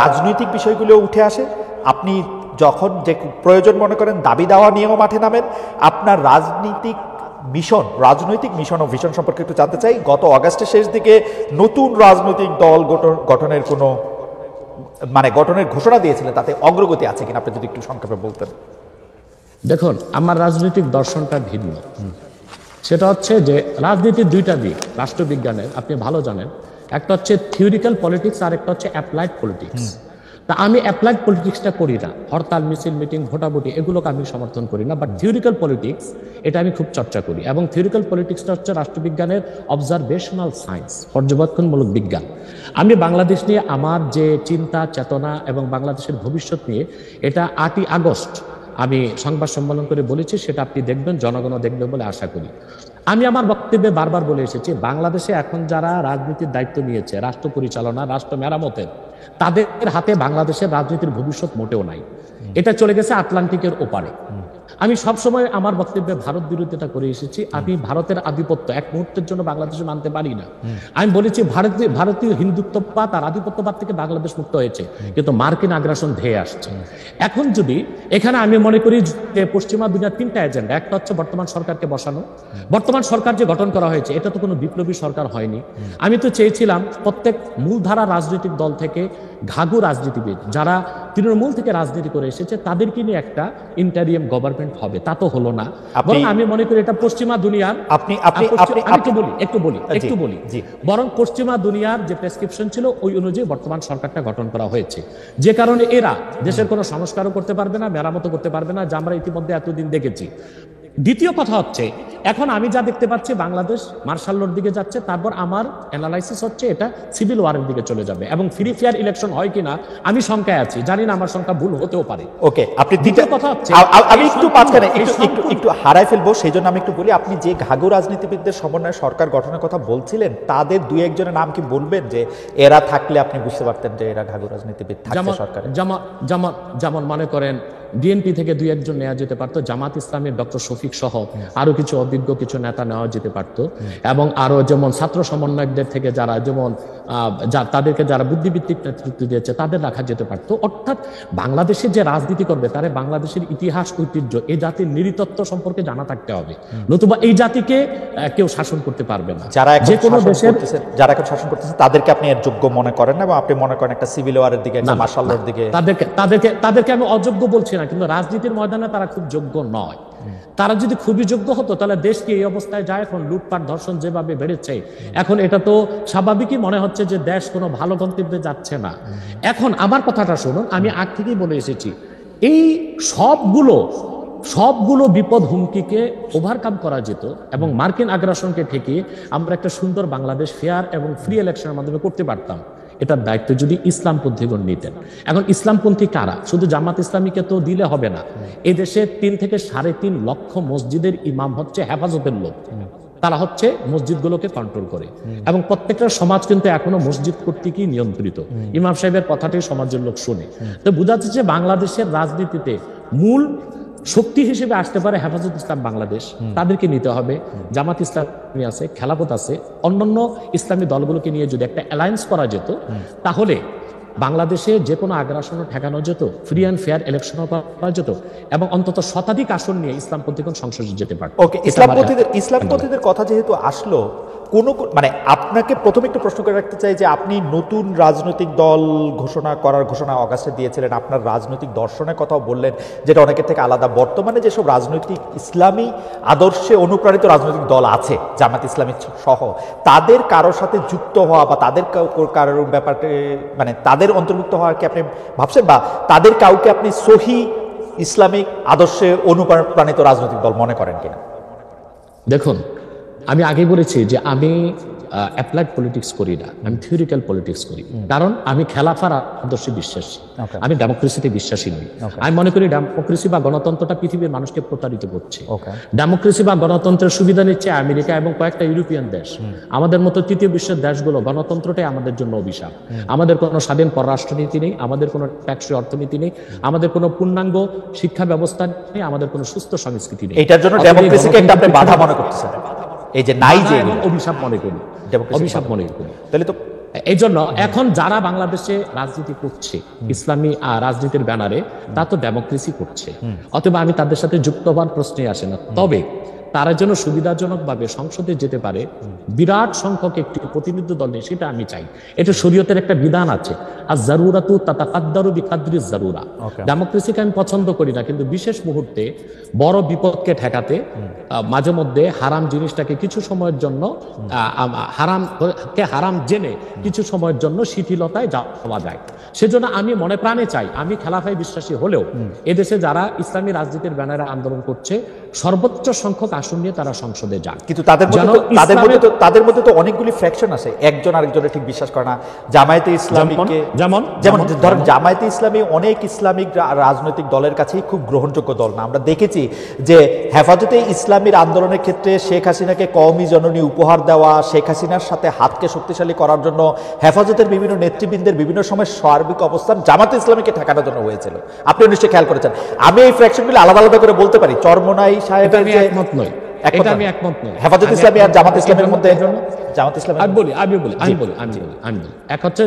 রাজনৈতিক বিষয়গুলো উঠে আসে। আপনি যখন যে প্রয়োজন মনে করেন দাবি দাওয়া নিয়েও মাঠে নামেন। আপনার রাজনৈতিক মিশন ও ভিশন সম্পর্কে একটু জানতে চাই। গত অগাস্টের শেষ দিকে নতুন রাজনৈতিক দল গঠনের কোনো গঠনের ঘোষণা দিয়েছিলেন, তাতে অগ্রগতি আছে কিনা আপনি যদি একটু সংক্ষেপে বলতেন।
দেখুন, আমার রাজনৈতিক দর্শনটা ভিন্ন। সেটা হচ্ছে যে রাজনীতির 2টা দিক রাষ্ট্রবিজ্ঞানের, আপনি ভালো জানেন। একটা হচ্ছে থিওরিক্যাল পলিটিক্স, আর একটা হচ্ছে অ্যাপ্লাইড পলিটিক্স। তা আমি অ্যাপ্লাইড পলিটিক্সটা করি না, হরতাল মিছিল মিটিং ভোটাভুটি এগুলোকে আমি সমর্থন করি না। বাট থিওরিক্যাল পলিটিক্স এটা আমি খুব চর্চা করি, এবং থিওরিক্যাল পলিটিক্সটা হচ্ছে রাষ্ট্রবিজ্ঞানের অবজারভেশনাল সায়েন্স, পর্যবেক্ষণমূলক বিজ্ঞান। আমি বাংলাদেশ নিয়ে আমার যে চিন্তা চেতনা এবং বাংলাদেশের ভবিষ্যৎ নিয়ে, এটা 8ই আগস্ট আমি সংবাদ সম্মেলন করে বলেছি, সেটা আপনি দেখবেন, জনগণও দেখবে বলে আশা করি। আমি আমার বক্তব্যে বারবার বলে এসেছি, বাংলাদেশে এখন যারা রাজনীতির দায়িত্ব নিয়েছে, রাষ্ট্র পরিচালনা, রাষ্ট্র মেরামতের, তাদের হাতে বাংলাদেশের রাজনীতির ভবিষ্যৎ মোটেও নাই। এটা চলে গেছে আটলান্টিকের ওপারে। আমি সবসময় আমার বক্তব্যে ভারত বিরোধিতা করে এসেছি। আমি ভারতের আধিপত্য এক মুহূর্তের জন্য বাংলাদেশে মানতে পারি না। আমি বলেছি ভারতীয় হিন্দুত্ববাদ আর আধিপত্যবাদ থেকে বাংলাদেশ মুক্ত হয়েছে, কিন্তু মার্কিন আগ্রাসন ধেয়ে আসছে। এখন যদি এখানে আমি মনে করি যে পশ্চিমা দুনিয়ার 3টা এজেন্ডা, একটা হচ্ছে বর্তমান সরকারকে বসানো। বর্তমান সরকার যে গঠন করা হয়েছে, এটা তো কোনো বিপ্লবী সরকার হয়নি। আমি তো চেয়েছিলাম প্রত্যেক মূলধারা রাজনৈতিক দল থেকে ঘাঘু রাজনীতিবিদ যারা তৃণমূল থেকে রাজনীতি করে এসেছে, তাদেরকে নিয়ে একটা ইন্টারিয়াম গভর্নমেন্ট হবে। তা তো হলো না। বরং আমি মনে করি এটা পশ্চিমা দুনিয়ার, একটু বলি বরং পশ্চিমা দুনিয়ার যে প্রেসক্রিপশন ছিল ওই অনুযায়ী বর্তমান সরকারটা গঠন করা হয়েছে, যে কারণে এরা দেশের কোনো সংস্কারও করতে পারবে না, মেরামতও করতে পারবে না, যা আমরা ইতিমধ্যে এতদিন দেখেছি। দ্বিতীয় কথা হচ্ছে, এখন আমি যা দেখতে পাচ্ছি বাংলাদেশ মার্শাল লর দিকে যাচ্ছে। তারপর আমার অ্যানালাইসিস হচ্ছে এটা সিভিল ওয়ারের দিকে চলে যাবে, এবং ফ্রি ফেয়ার ইলেকশন হয় কিনা আমি শঙ্কায় আছি, জানি না, আমার শঙ্কা ভুল হতেও পারে।
ওকে, আপনি
দ্বিতীয় কথা হচ্ছে,
আমি একটু মাঝখানে একটু হারাই ফেলবো, সেই জন্য আমি একটু বলি, আপনি যে ঘাঘু রাজনীতিবিদদের সমন্বয়ে সরকার গঠনের কথা বলছিলেন, তাদের 2-1 জনের নাম কি বলবেন, যে এরা থাকলে আপনি বুঝতে পারতেন যে এরা ঘাঘু রাজনীতিবিদ থাকছে সরকারে?
যেমন মনে করেন বিএনপি থেকে দুই একজন নেওয়া যেতে পারতো, জামাত ইসলামের ডক্টর শফিক সহ আরো কিছু অভিজ্ঞ কিছু নেতা নেওয়া যেতে পারতো, এবং আরো যেমন ছাত্র সমন্বয়কদের থেকে যারা যেমন তাদেরকে যারা বুদ্ধিভিত্তিক নেতৃত্ব দিয়েছে তাদের রাখা যেতে পারতো। অর্থাৎ বাংলাদেশের যে রাজনীতি করবে তারা বাংলাদেশের ইতিহাস ঐতিহ্য এই জাতির নৃতত্ব সম্পর্কে জানা থাকতে হবে, নতুবা এই জাতিকে কেউ শাসন করতে পারবে না। যে কোনো দেশের
যারা এখন শাসন করতেছে তাদেরকে আপনি এর যোগ্য মনে করেন না, এবং আপনি মনে করেন একটা সিভিল ওয়ারের দিকে, একটা মার্শাল লর দিকে?
তাদেরকে আমি অযোগ্য বলছি না, কিন্তু রাজনীতির ময়দানে তারা খুব যোগ্য নয়। তারা যদি খুবই যোগ্য হতো তাহলে দেশকে এই অবস্থায় যায়, এখন লুটপাট ধর্ষণ যেভাবে বেড়েছে এখন এটা তো স্বাভাবিকই মনে হচ্ছে যে দেশ কোনো ভালো গন্তব্যে যাচ্ছে না। এখন আমার কথাটা শুনুন, আমি আগ থেকেই বলে এসেছি এই সবগুলো বিপদ হুমকিকে ওভারকাম করা যেত এবং মার্কিন আগ্রাসনকে ঠেকিয়ে আমরা একটা সুন্দর বাংলাদেশ ফেয়ার এবং ফ্রি ইলেকশনের মাধ্যমে করতে পারতাম। এটার দায়িত্ব যদি ইসলামপন্থীগণ নিতেন। এখন ইসলামপন্থী কারা? শুধু জামাত ইসলামীকে তো দিলে হবে না। এই দেশে 3 থেকে 3.5 লক্ষ মসজিদের ইমাম হচ্ছে হেফাজতের লোক, তারা হচ্ছে মসজিদগুলোকে কন্ট্রোল করে, এবং প্রত্যেকটা সমাজ কিন্তু এখনো মসজিদ কর্তৃকই নিয়ন্ত্রিত। ইমাম সাহেবের কথাটাই সমাজের লোক শুনে। তো বোঝা যাচ্ছে বাংলাদেশের রাজনীতিতে মূল শক্তি হিসেবে আসতে পারে হেফাজত ইসলাম বাংলাদেশ, তাদেরকে নিতে হবে। জামাত ইসলামী আছে, খেলাফত আছে, অন্যান্য ইসলামী দলগুলোকে নিয়ে যদি একটা অ্যালায়েন্স করা যেত তাহলে বাংলাদেশে যে কোনো আগ্রাসনও ঠেকানো যেত, ফ্রি অ্যান্ড ফেয়ার ইলেকশনও করা যেত, এবং অন্তত শতাধিক আসন নিয়ে ইসলামপন্থীগণ সংসদে যেতে পারত।
ওকে, ইসলামপন্থীদের কথা যেহেতু আসলো, মানে আপনাকে প্রথমে একটু প্রশ্ন করে রাখতে চাই যে আপনি নতুন রাজনৈতিক দল ঘোষণা অগাস্টে দিয়েছিলেন, আপনার রাজনৈতিক দর্শনের কথাও বললেন যেটা অনেকের থেকে আলাদা। বর্তমানে যেসব রাজনৈতিক ইসলামী আদর্শে অনুপ্রাণিত রাজনৈতিক দল আছে, জামাত ইসলামী সহ, তাদের কারোর সাথে যুক্ত হওয়া বা তাদের কারোর ব্যাপারে মানে তাদের অন্তর্ভুক্ত হওয়ার কি আপনি ভাবছেন, বা তাদের কাউকে আপনি সহি ইসলামিক আদর্শে অনুপ্রাণিত রাজনৈতিক দল মনে করেন কিনা?
দেখুন, আমি আগে বলেছি যে আমি অ্যাপ্লাইড পলিটিক্স করি না, আমি থিওরিক্যাল পলিটিক্স করি। কারণ আমি খেলাফার আদর্শে বিশ্বাসী, আমি ডেমোক্রেসিতে বিশ্বাসী নই। আমি মনে করি ডেমোক্রেসি বা গণতন্ত্রটা পৃথিবীর মানুষকে প্রতারিত করছে। ডেমোক্রেসি বা গণতন্ত্রের সুবিধা নিচ্ছে আমেরিকা এবং কয়েকটা ইউরোপিয়ান দেশ। আমাদের মতো তৃতীয় বিশ্বের দেশগুলো গণতন্ত্রটাই আমাদের জন্য অভিশাপ। আমাদের কোনো স্বাধীন পররাষ্ট্রনীতি নেই, আমাদের কোনো ট্যাক্সই অর্থনীতি নেই, আমাদের কোনো পূর্ণাঙ্গ শিক্ষা ব্যবস্থা নেই, আমাদের কোনো সুস্থ সংস্কৃতি নেই।
এটার জন্য ডেমোক্রেসিকে একটা আপনি বাধা মনে করতেছেন? এই যে নাই যে
অভিশাপ মনে করি, তাহলে তো এই জন্য এখন যারা বাংলাদেশে রাজনীতি করছে ইসলামী রাজনীতির ব্যানারে, তা তো ডেমোক্রেসি করছে, অথবা আমি তাদের সাথে যুক্ত হওয়ার প্রশ্নে আসে না। তবে তারা যেন সুবিধাজনকভাবে সংসদে যেতে পারে, বিরাট সংখ্যক একটি প্রতিনিধি দল নিয়ে, সেটা আমি চাই। এটা শরীয়তের একটা বিধান আছে, আর জারুরাতু তাতাকাদ্দারু বিকাদ্রি জারুরা। ডেমোক্রেসিকে আমি পছন্দ করি না, কিন্তু বিশেষ মুহূর্তে বড় বিপদকে ঠেকাতে মাঝে মধ্যে হারাম জিনিসটাকে কিছু সময়ের জন্য হারাম জেনে কিছু সময়ের জন্য শিথিলতায় যাওয়া যায়। সেজন্য আমি মনে প্রাণে চাই, আমি খেলাফায় বিশ্বাসী হলেও এদেশে যারা ইসলামী রাজনীতির ব্যানারে আন্দোলন করছে সর্বোচ্চ সংখ্যক আসন নিয়ে তারা সংসদে যান।
কিন্তু তাদের মধ্যে তো অনেকগুলি ফ্র্যাকশন আছে, একজন আরেকজনের ঠিক বিশ্বাস করে না। জামায়াতে ইসলামীকে যেমন ধরেন, জামায়াতে ইসলামী অনেক ইসলামিক রাজনৈতিক দলের কাছেই খুব গ্রহণযোগ্য দল না। আমরা দেখেছি যে হেফাজতে ইসলামীর আন্দোলনের ক্ষেত্রে শেখ হাসিনাকে কওমি জননী উপহার দেওয়া, শেখ হাসিনার সাথে হাতকে শক্তিশালী করার জন্য হেফাজতের বিভিন্ন নেতৃবৃন্দের বিভিন্ন সময় সার্বিক অবস্থান জামাতে ইসলামীকে ঠেকানোর জন্য হয়েছিল। আপনি নিশ্চয়ই খেয়াল করেছেন। আমি এই ফ্র্যাকশনগুলো আলাদা আলাদা করে বলতে পারি। চরমোনাই সাহেবের
আমি একমত নই।
হেফাজত ইসলামী আর জামাত ইসলামের মধ্যে
আমি বলি এক হচ্ছে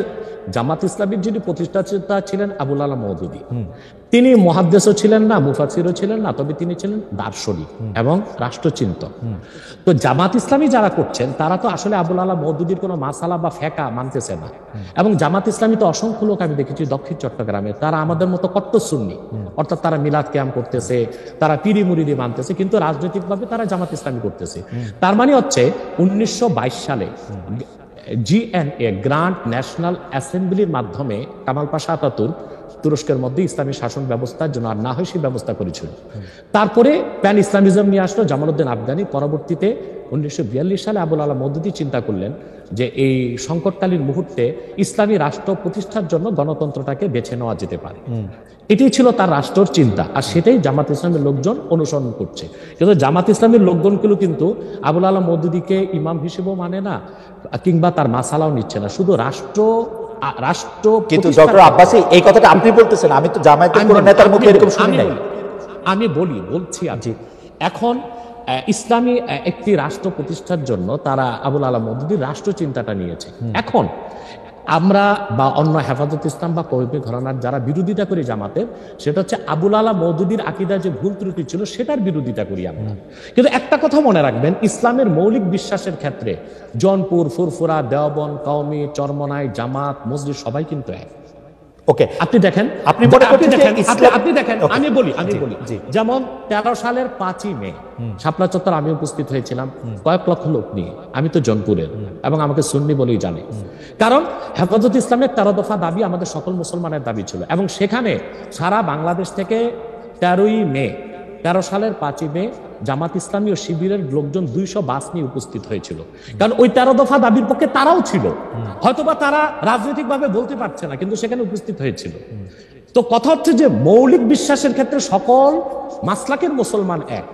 জামাত ইসলামীর যিনি প্রতিষ্ঠাতা ছিলেন আবুল আলা মওদুদী, তিনি মুহাদ্দিসও ছিলেন না, মুফাসসিরও ছিলেন না, তবে তিনি ছিলেন দার্শনিক এবং রাষ্ট্রচিন্তক। তো জামাত ইসলামী যারা করছেন তারা তো আসলে আবুল আলা মওদুদীর কোনো মাসালা বা ফেকা মানতেছে না। এবং জামাত ইসলামী তো অসংখ্য লোক আমি দেখেছি দক্ষিণ চট্টগ্রামে, তারা আমাদের মতো কট্টর সুন্নি, অর্থাৎ তারা মিলাদ কিয়াম করতেছে, তারা পিরি মুরিদি মানতেছে, কিন্তু রাজনৈতিকভাবে তারা জামাত ইসলামী করতেছে। তার মানে হচ্ছে 1922 সালে জিএনএ গ্র্যান্ড ন্যাশনাল অ্যাসেম্বলির মাধ্যমে কামাল পাশা আতাতুর্ক তুরস্কের মধ্যে ইসলামী শাসন ব্যবস্থার জন্য আর না হয় সেই ব্যবস্থা করেছিল। তারপরে প্যান ইসলামিজম নিয়ে আসলো জামালউদ্দিন আফগানি। পরবর্তীতে 1942 সালে আবুল আলা মওদুদী চিন্তা করলেন যে এই সংকটকালীন মুহূর্তে ইসলামী রাষ্ট্র প্রতিষ্ঠার জন্য গণতন্ত্রটাকে বেছে নেওয়া যেতে পারে। এটাই ছিল তার রাষ্ট্রের চিন্তা, আর সেটাই জামাত ইসলামের লোকজন অনুসরণ করছে। কিন্তু জামাত ইসলামের লোকজনগুলো কিন্তু আবুল আলা মওদুদীকে ইমাম হিসেবেও মানে না, কিংবা তার মাসালাও নিচ্ছে না। শুধু রাষ্ট্র রাষ্ট্র
কিন্তু ডক্টর আব্বাসী এই কথাটা আপনি বলতেছেন, আমি তো জামায়াতের কোনো নেতার মুখে এরকম শুনি নাই।
আমি বলছি আজ এখন ইসলামী একটি রাষ্ট্র প্রতিষ্ঠার জন্য তারা আবুল আলা মওদুদীর রাষ্ট্র চিন্তাটা নিয়েছে। এখন আমরা বা অন্য হেফাজত ইসলাম বা কওমি ঘরানার যারা বিরোধিতা করি জামাতের, সেটা হচ্ছে আবুল আলা মওদুদীর আকীদা যে ভুল ত্রুটি ছিল সেটার বিরোধিতা করি আমরা। কিন্তু একটা কথা মনে রাখবেন, ইসলামের মৌলিক বিশ্বাসের ক্ষেত্রে জৌনপুর, ফুরফুরা, দেওবন্দ, কওমি, চরমনাই, জামাত, মসজিদ সবাই কিন্তু এক।
ওকে,
আপনি দেখেন,
আপনি দেখেন,
আমি বলি যেমন 13 সালের 5ই মে শাপলা চত্বর আমি উপস্থিত হয়েছিলাম কয়েক লক্ষ লোক নিয়ে। আমি তো জৌনপুরের এবং আমাকে সুন্নি বলেই জানে, কারণ হেফাজত ইসলামের 13 দফা দাবি আমাদের সকল মুসলমানের দাবি ছিল। এবং সেখানে সারা বাংলাদেশ থেকে 13 সালের 5ই মে জামাত ইসলামী ও শিবিরের লোকজন 200 বাস নিয়ে উপস্থিত হয়েছিল, কারণ ওই 13 দফা দাবির পক্ষে তারাও ছিল। হয়তোবা তারা রাজনৈতিকভাবে বলতে পারছে না, কিন্তু সেখানে উপস্থিত হয়েছিল। তো কথা হচ্ছে যে মৌলিক বিশ্বাসের ক্ষেত্রে সকল মাসলাকের মুসলমান এক,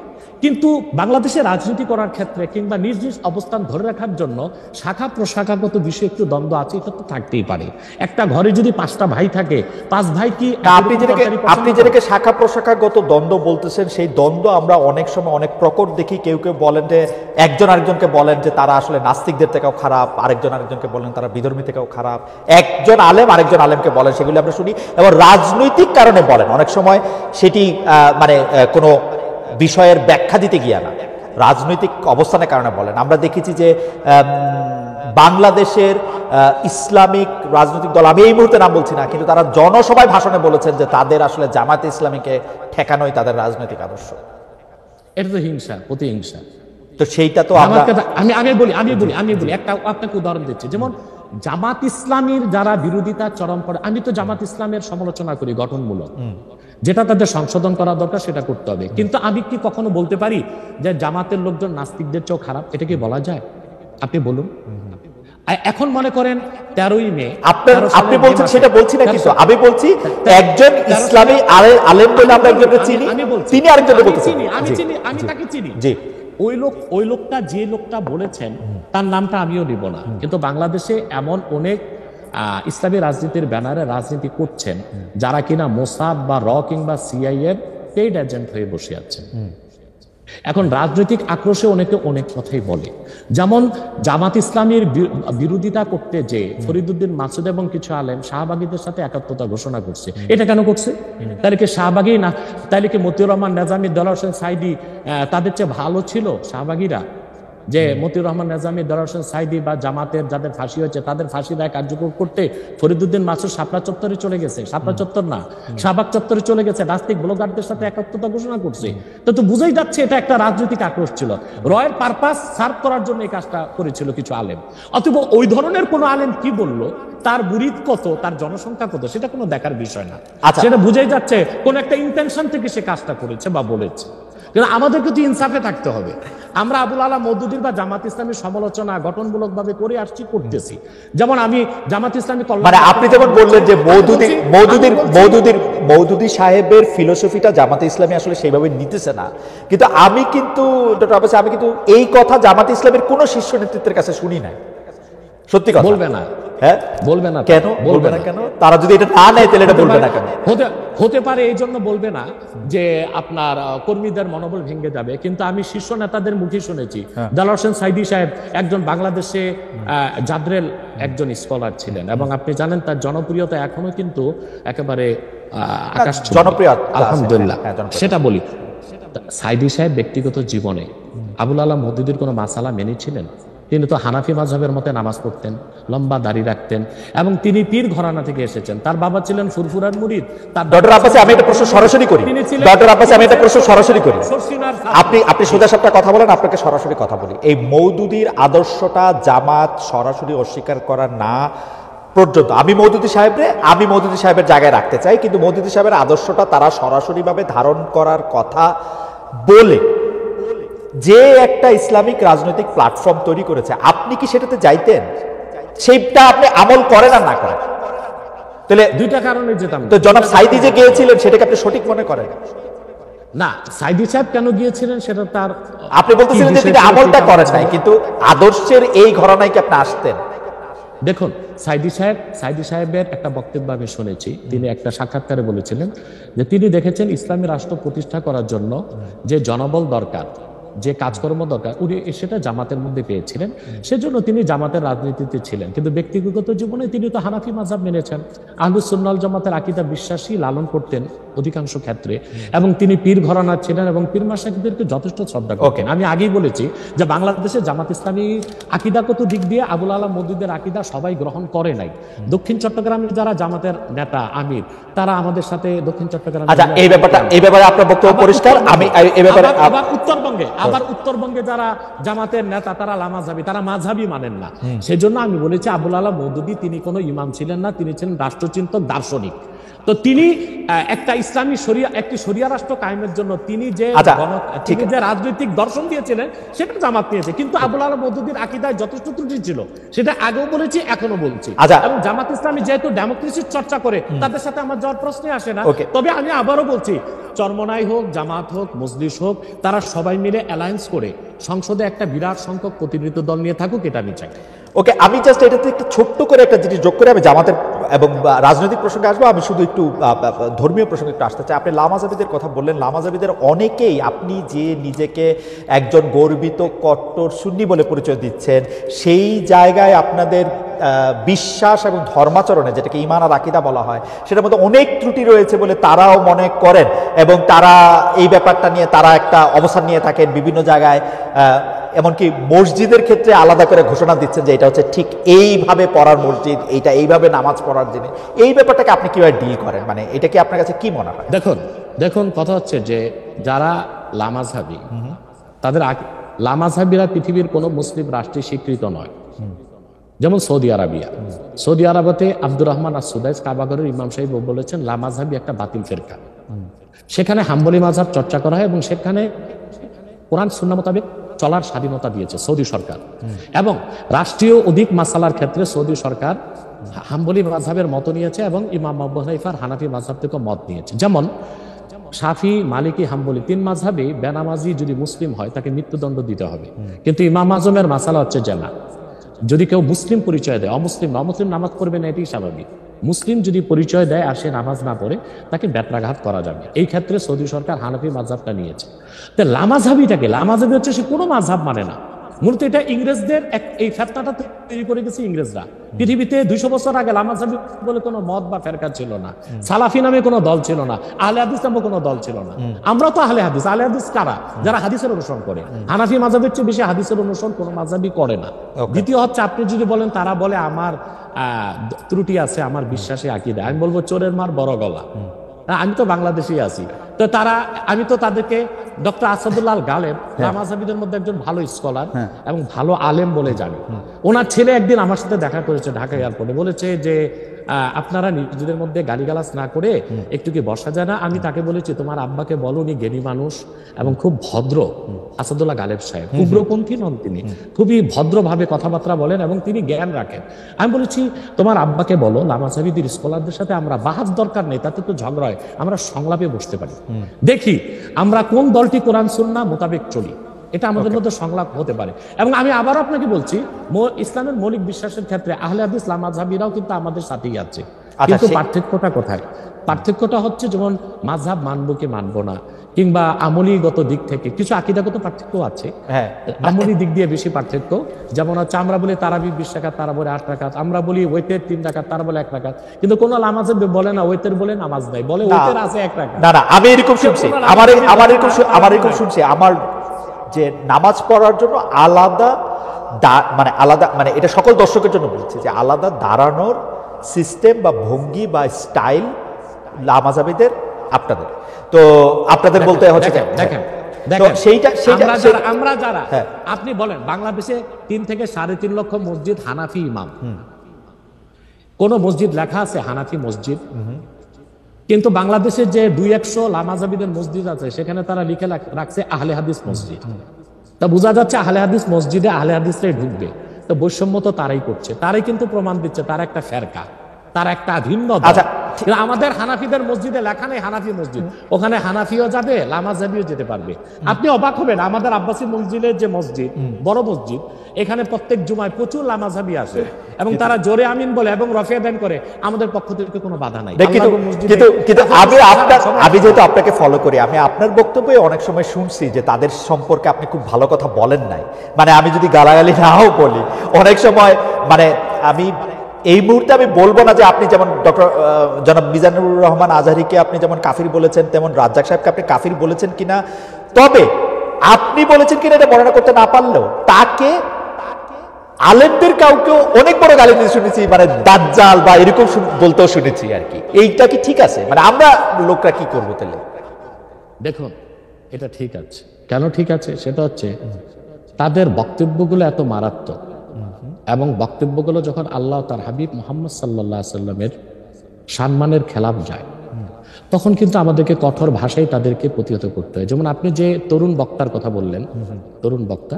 কিন্তু বাংলাদেশে রাজনীতি করার ক্ষেত্রে কিংবা নিজ নিজ অবস্থান ধরে রাখার জন্য শাখা প্রশাখাগত বিষয়ে একটু দ্বন্দ্ব আছে, এটা তো থাকতেই পারে। একটা ঘরে যদি 5টা ভাই থাকে, 5 ভাই কি
আপনি যেটাকে শাখা প্রশাখাগত দ্বন্দ্ব বলতেছেন, সেই দ্বন্দ্ব আমরা অনেক সময় অনেক প্রকট দেখি। কেউ কেউ বলেন যে একজন আরেকজনকে বলেন যে তারা আসলে নাস্তিকদের থেকেও খারাপ, আরেকজন আরেকজনকে বলেন তারা বিধর্মী থেকেও খারাপ। একজন আলেম আরেকজন আলেমকে বলেন, সেগুলি আমরা শুনি। এবং রাজনৈতিক কারণে বলেন, অনেক সময় সেটি মানে কোনো বিষয়ের ব্যাখ্যা দিতে গিয়া না, রাজনৈতিক অবস্থানের কারণে বলেন। আমরা দেখেছি যে বাংলাদেশের ইসলামিক রাজনৈতিক দল, আমি এই মুহূর্তে নাম বলছি না, কিন্তু তারা জনসভায় ভাষণে বলেছেন যে তাদের আসলে জামাতে ইসলামীকে ঠেকানোই তাদের রাজনৈতিক আদর্শ।
এটা তো হিংসা, প্রতিহিংসা।
তো সেইটা তো
আমি বলি একটা আপনাকে উদাহরণ দিচ্ছি। যেমন জামাত ইসলামীর যারা বিরোধিতা চরম পড়ে, আমি তো জামাত ইসলামের সমালোচনা করি গঠনমূলক, যেটা তাদের সংশোধন করা দরকার সেটা করতে হবে। কিন্তু আমি কি কখনো বলতে পারি যে জামাতের লোকজন নাস্তিকদের চেয়েও খারাপ? এটা কি বলা যায়? আপনি বলুন। এখন মনে করেন 13ই মে
আপনি বলছেন, সেটা বলছি না, কিন্তু আমি বলছি একজন ইসলামী আলেম বলে আমরা একজনকে চিনি, তিনি আরেকজনকে বলতেছেন।
আমি তাকে চিনি। জি, ওই লোকটা যে লোকটা বলেছেন তার নামটা আমিও নিব না, কিন্তু বাংলাদেশে এমন অনেক ইসলামী রাজনীতির ব্যানারে রাজনীতি করছেন যারা কিনা মোসাদ বা কিংবা সিআইএর পেইড এজেন্ট হয়ে বসে আছেন। এখন রাজনৈতিক আক্রোশে অনেকে অনেক কথাই বলে। যেমন জামাত ইসলামীর বিরোধিতা করতে যে ফরিদউদ্দিন মাসুদ এবং কিছু আলেম শাহবাগীদের সাথে একাত্মতা ঘোষণা করছে। এটা কেন করছে? তাহলে কি শাহবাগী না, তাহলে কি মতিউর রহমান নেজামী, দেলোয়ার হোসেন সাইদি তাদের চেয়ে ভালো ছিল শাহবাগীরা? যে মতিউর রহমান নেজামী, দেলোয়ার হোসেন সাইদি বা জামাতের যাদের ফাঁসি হয়েছে তাদের ফাঁসি দায় কার্যকর করতে ফরিদউদ্দিন মাসুদ শাপলা চত্বরে চলে গেছে, শাপলা চত্বর না শাহবাগ চত্বরে চলে গেছে, নাস্তিক ব্লগারদের সাথে একাত্মতা ঘোষণা করছে। তো বুঝেই যাচ্ছে এটা একটা রাজনৈতিক আক্রোশ ছিল, রয়ের পারপাস সার্ভ করার জন্য এই কাজটা করেছিল কিছু আলেম। অথবা ওই ধরনের কোন আলেম কি বললো, তার মুরিদ কত, তার জনসংখ্যা কত, সেটা কোনো দেখার বিষয় না। সেটা বুঝেই যাচ্ছে কোন একটা ইন্টেনশন থেকে সে কাজটা করেছে বা বলেছে। কিন্তু আমাদেরকে তো ইনসাফে থাকতে হবে। আমরা আবুল আলা মওদুদীর বা জামাত ইসলামের সমালোচনা গঠনমূলক ভাবে করে আসছি, করতেছি। যেমন আমি জামাত ইসলামী
মানে আপনি যেমন বললেন যে মওদুদী সাহেবের ফিলোসফিটা জামাতে ইসলামী আসলে সেইভাবে নিতেছে না, কিন্তু আমি কিন্তু ডক্টর আব্বাসী, আমি কিন্তু এই কথা জামাতে ইসলামের কোন শীর্ষ নেতৃত্বের কাছে শুনি নাই। সত্যি কথা
বলবে না,
হ্যাঁ বলবে না কেন? বলবে না কেন? তারা যদি এটা না নেয় তাহলে এটা বলবে না কেন?
হতে পারে এই জন্য বলবে না যে আপনার কর্মীদের মনোবল ভেঙে যাবে। কিন্তু আমি শীর্ষ নেতাদের মুখে শুনেছি, দেলোয়ার হোসেন সাইদি সাহেব একজন বাংলাদেশে জাদ্রেল একজন স্কলার ছিলেন, এবং আপনি জানেন তার জনপ্রিয়তা এখনো কিন্তু একেবারে আকাশ
জনপ্রিয়,
আলহামদুলিল্লাহ। সেটা বলি, সাইদি সাহেব ব্যক্তিগত জীবনে আবুল আলা মওদুদীর কোনো মাসালা মেনেছিলেন? তিনি তো হানাফি মাযহাবের মতে নামাজ পড়তেন, লম্বা দাড়ি রাখতেন, এবং তিনি পীর ঘরানা থেকে এসেছেন। তার বাবা ছিলেন ফুরফুরার মুরিদ।
ডক্টর আব্বাসী, আমি একটা প্রশ্ন সরাসরি করি। ডক্টর আব্বাসী, আমি একটা প্রশ্ন সরাসরি করি। আপনি সোজা সাপটা কথা বলেন, আপনাকে সরাসরি কথা বলি। এই মওদুদীর আদর্শটা জামাত সরাসরি অস্বীকার করা না পর্যন্ত আমি মওদুদী সাহেবের জায়গায় রাখতে চাই, কিন্তু মওদুদী সাহেবের আদর্শটা তারা সরাসরিভাবে ধারণ করার কথা বলে যে একটা ইসলামিক রাজনৈতিক প্ল্যাটফর্ম তৈরি করেছে, আপনি কি সেটাতে যাইতেন? সেইটা আপনি আমল করেন আর না করেন? তাহলে
দুইটা কারণে যেতাম।
তো জনাব সাইদি যে গিয়েছিলেন সেটাকে আপনি সঠিক মনে করেন
না? সাইদি সাহেব কেন গিয়েছিলেন সেটা তার, আপনি
বলতেছিলেন যে তিনি আমলটা করেন নাই, কিন্তু আদর্শের এই ঘরানায় কি আপনি আসতেন?
দেখুন, সাইদি সাহেবের একটা বক্তব্য আমি শুনেছি। তিনি একটা সাক্ষাৎকারে বলেছিলেন যে তিনি দেখেছেন ইসলামী রাষ্ট্র প্রতিষ্ঠা করার জন্য যে জনবল দরকার, যে কাজকর্ম দরকার, উনি সেটা জামাতের মধ্যে পেয়েছিলেন। সেজন্য তিনি জামাতের রাজনীতিতে ছিলেন, কিন্তু ব্যক্তিগত জীবনে তিনি তো হানাফি মাযহাব মেনেছেন, আহলুস সুন্নাহ ওয়াল জামাতের আকীদা বিশ্বাসী লালন করতেন অধিকাংশ ক্ষেত্রে, এবং তিনি পীর ঘরানার ছিলেন এবং পীর মাশায়েখদেরকে যথেষ্ট শ্রদ্ধা করতেন। আমি আগেই বলেছি যে বাংলাদেশে জামাত ইসলামী আকীদাগত দিক দিয়ে আবুল আলা মওদুদের আকীদা সবাই গ্রহণ করে নাই। দক্ষিণ চট্টগ্রামের যারা জামাতের নেতা আমির, তারা আমাদের সাথে দক্ষিণ চট্টগ্রাম,
আচ্ছা, এই ব্যাপারে আপনার বক্তব্য পরিষ্কার। আমি এই ব্যাপারে
আবার উত্তরবঙ্গে যারা জামাতের নেতা, তারা লামাযহাবী, তারা মাযহাবী মানেন না। সেজন্য আমি বলেছি আবুল আলা মওদুদী তিনি কোনো ইমাম ছিলেন না, তিনি ছিলেন রাষ্ট্রচিন্তক, দার্শনিক। তো তিনি একটা ইসলামী একটি শরিয়া রাষ্ট্র কায়েমের জন্য তিনি যে রাজনৈতিক দর্শন দিয়েছিলেন সেটা জামাত নিয়েছে, কিন্তু আবুল আলা মওদুদীর আকীদায় যথেষ্ট ত্রুটি ছিল, সেটা আগেও বলেছি, এখনো বলছি। এবং জামাত ইসলামী যেহেতু ডেমোক্রেসির চর্চা করে, তাদের সাথে আমার যাওয়ার প্রশ্নই আসে না। তবে আমি আবারও বলছি, চরমনাই হোক, জামাত হোক, মজলিস হোক, তারা সবাই মিলে অ্যালায়েন্স করে সংসদে একটা বিরাট সংখ্যক প্রতিনিধিত্ব দল নিয়ে থাকুক, এটা আমি চাই।
ওকে, আমি জাস্ট এটাতে একটু ছোট্ট করে একটা জিনিস যোগ করে আমি জামাতের এবং রাজনৈতিক প্রসঙ্গে আসবো। আমি শুধু একটু ধর্মীয় প্রসঙ্গে একটু আসতে চাই। আপনি লামাযাবিদের কথা বললেন, লামাযাবিদের অনেকেই, আপনি যে নিজেকে একজন গর্বিত কট্টর সুন্নি বলে পরিচয় দিচ্ছেন, সেই জায়গায় আপনাদের বিশ্বাস এবং ধর্মাচরণে, যেটাকে ঈমান আর আকীদা বলা হয়, সেটার মধ্যে অনেক ত্রুটি রয়েছে বলে তারাও মনে করেন, এবং তারা এই ব্যাপারটা নিয়ে তারা একটা অবস্থান নিয়ে থাকেন বিভিন্ন জায়গায়। এমনকি মসজিদের ক্ষেত্রে আলাদা করে ঘোষণা দিচ্ছেন যে এটা হচ্ছে ঠিক এইভাবে পড়ার মসজিদ, এইটা এইভাবে নামাজ পড়ার জিনিস। এই ব্যাপারটাকে আপনি কিভাবে ডিল করেন? মানে এটা কি আপনার কাছে কি মনে হয়?
দেখুন, কথা হচ্ছে যে যারা লামাযহাবী, তাদের লামাযহাবীরা পৃথিবীর কোনো মুসলিম রাষ্ট্রে স্বীকৃত নয়। যেমন সৌদি আরবতে আব্দুর রহমান আস-সুদাইস কাবাগরের ইমাম সাহেব বলেছেন লামাযহাবী একটা বাতিল ফিরকা। সেখানে হাম্বলি মাযহাব চর্চা করা হয় এবং সেখানে কোরআন সুন্নাহ মোতাবেক চলার স্বাধীনতা দিয়েছে সৌদি সরকার। এবং রাষ্ট্রীয় অধিক মাসালার ক্ষেত্রে সৌদি সরকার হাম্বলি মাযহাবের মত নিয়েছে এবং ইমাম আবু হানিফার হানাফি মাযহাব থেকে মত নিয়েছে। যেমন শাফি, মালিকি, হাম্বলি 3 মাযহাবে বেনামাজি যদি মুসলিম হয় তাকে মৃত্যুদণ্ড দিতে হবে, কিন্তু ইমাম আজমের মাসালা হচ্ছে যে না, যদি কেউ মুসলিম পরিচয় দেয়, অমুসলিম নামাজ পড়বে না, এটাই স্বাভাবিক। মুসলিম যদি পরিচয় দেয় আর সে নামাজ না পড়ে, তাকে বেত্রাঘাত করা যাবে। এই ক্ষেত্রে সৌদি সরকার হানাফি মাযহাবটা নিয়েছে। তো লামাযহাবী হচ্ছে সে কোনো মাযহাব মানে না। মূলত এটা ইংরেজদের এই ফেতনাটা তৈরি করে গেছে ইংরেজরা। পৃথিবীতে 200 বছর আগে লামাযহাবী বলে কোনো মত বা ফেরকা ছিল না, সালাফি নামে কোনো দল ছিল না, আহলে হাদিস নামে কোনো দল ছিল না। আমরা তো আহলে হাদিস কারা? যারা হাদিসের অনুসরণ করে। হানাফি মাযহাবের চেয়ে বেশি হাদিসের অনুসরণ কোনো মাযহাবী করে না। দ্বিতীয় হচ্ছে, আপনি যদি বলেন তারা বলে আমার ত্রুটি আছে আমার বিশ্বাসে আকীদা, আমি বলবো চোরের মার বড় গলা। আমি তো বাংলাদেশেই আছি, তো আমি তো তাদেরকে ডক্টর আসাদুল্লাহ গালেব লামাযহাবীদের মধ্যে একজন ভালো স্কলার এবং ভালো আলেম বলে জানি। ওনার ছেলে একদিন আমার সাথে দেখা করেছে ঢাকা এয়ারপোর্টে, বলেছে যে আপনারা নিজেদের মধ্যে গালিগালাজ না করে একটু কি বসা যায় না? আমি তাকে বলেছি তোমার আব্বাকে বলো, উনি জ্ঞানী মানুষ এবং খুব ভদ্র। আসাদুল্লাহ গালেব সাহেব উগ্রপন্থী নন, তিনি খুবই ভদ্রভাবে কথাবার্তা বলেন এবং তিনি জ্ঞান রাখেন। আমি বলেছি তোমার আব্বাকে বলো লামাযহাবীদের স্কলারদের সাথে আমরা বাহাস দরকার নেই, তাতে তো ঝগড়া হয়, আমরা সংলাপে বসতে পারি, দেখি আমরা কোন দলটি কোরআন সুন্নাহ মোতাবেক চলি, এটা আমাদের মধ্যে সংলাপ হতে পারে। এবং আমি আবার আপনাকে বলছি, ইসলামের মৌলিক বিশ্বাসের ক্ষেত্রে আহলে হাদিস লামাযহাবীরাও কিন্তু আমাদের সাথেই আছে। কিন্তু পার্থক্যটা কোথায়? পার্থক্যটা হচ্ছে যেমন মাযহাব মানবো কি মানবো না, কিংবা আমলীগত দিক থেকে কিছু আকীদাগত পার্থক্য আছে। আমলী দিক দিয়ে বেশি পার্থক্য, যেমন হচ্ছে আমরা বলি তারাবি 20 রাকাত, তারা বলে 8 রাকাত, আমরা বলি ওয়েতের 3 রাকাত, তারা বলে 1 রাকাত, কিন্তু কোন লামাযহাবী বলে না ওয়েতের বলে নামাজ নাই, বলে ওয়েতের আছে 1 রাকাত।
না, আমি এরকম শুনছি, আমার এরকম শুনছি, আমার যে নামাজ পড়ার জন্য আলাদা মানে এটা সকল দর্শকের জন্য বলছি যে আলাদা দাঁড়ানোর সিস্টেম বা ভঙ্গি বা স্টাইল লামাযহাবীদের, আপনাদের তো আপনাদের বলতে হচ্ছে
আমরা যারা আপনি বলেন বাংলাদেশে 3 থেকে 3.5 লক্ষ মসজিদ হানাফি ইমাম, কোন মসজিদ লেখা আছে হানাফি মসজিদ? কিন্তু বাংলাদেশের যে 200-100 লামাযহাবীদের মসজিদ আছে সেখানে তারা লিখে রাখছে আহলে হাদিস মসজিদ। তা বোঝা যাচ্ছে আহলে হাদিস মসজিদে আহলে হাদিসরাই ঢুকবে। তো বৈষম্য তো তারাই করছে, তারাই কিন্তু প্রমাণ দিচ্ছে তারা একটা ফেরকা, তারা একটা ভিন্ন দল। আমাদের হানাফিদের মসজিদে লেখা নেই হানাফি মসজিদ, ওখানে হানাফিও যাবে লামাযহাবীও যেতে পারবে। আপনি অবাক হবেন, আমাদের আব্বাসী মসজিদের যে মসজিদ, বড় মসজিদ, এখানে প্রত্যেক জুমায় প্রচুর লামাঝাবি আসে এবং তারা জোরে আমিন বলে এবং রফিয়া দান করে, আমাদের পক্ষ থেকে কোনো বাধা নাই।
কিন্তু আমি যেহেতু আপনাকে ফলো করি, আমি আপনার বক্তব্যে অনেক সময় শুনছি যে তাদের সম্পর্কে আপনি খুব ভালো কথা বলেন নাই। মানে আমি যদি গালাগালি নাও বলি অনেক সময়, মানে আমি এই মুহূর্তে আমি বলবো না যে আপনি যেমন ডক্টর জনাব মিজানুর রহমান আজহারীকে আপনি যেমন কাফির বলেছেন তেমন রাজ্জাক সাহেবকে আপনি কাফির বলেছেন কিনা, তবে আপনি বলেছেন কিনা এটা বর্ণনা করতে না পারলেও তাকে আলেমদের কাউকেও অনেক বড় গালি দিতে শুনেছি, মানে দাজ্জাল বা এরকম বলতেও শুনেছি আর কি। এইটা কি ঠিক আছে? মানে আমরা লোকরা কি করবো তাহলে?
দেখুন, এটা ঠিক আছে। কেন ঠিক আছে? সেটা হচ্ছে তাদের বক্তব্যগুলো এত মারাত্মক এবং বক্তব্যগুলো যখন আল্লাহ তার হাবিব মুহাম্মদ সাল্লাল্লাহু আলাইহি সাল্লামের সম্মানের খেলাফ যায়, তখন কিন্তু আমাদেরকে কঠোর ভাষায় তাদেরকে প্রতিহত করতে হয়। যেমন আপনি যে তরুণ বক্তার কথা বললেন, তরুণ বক্তা,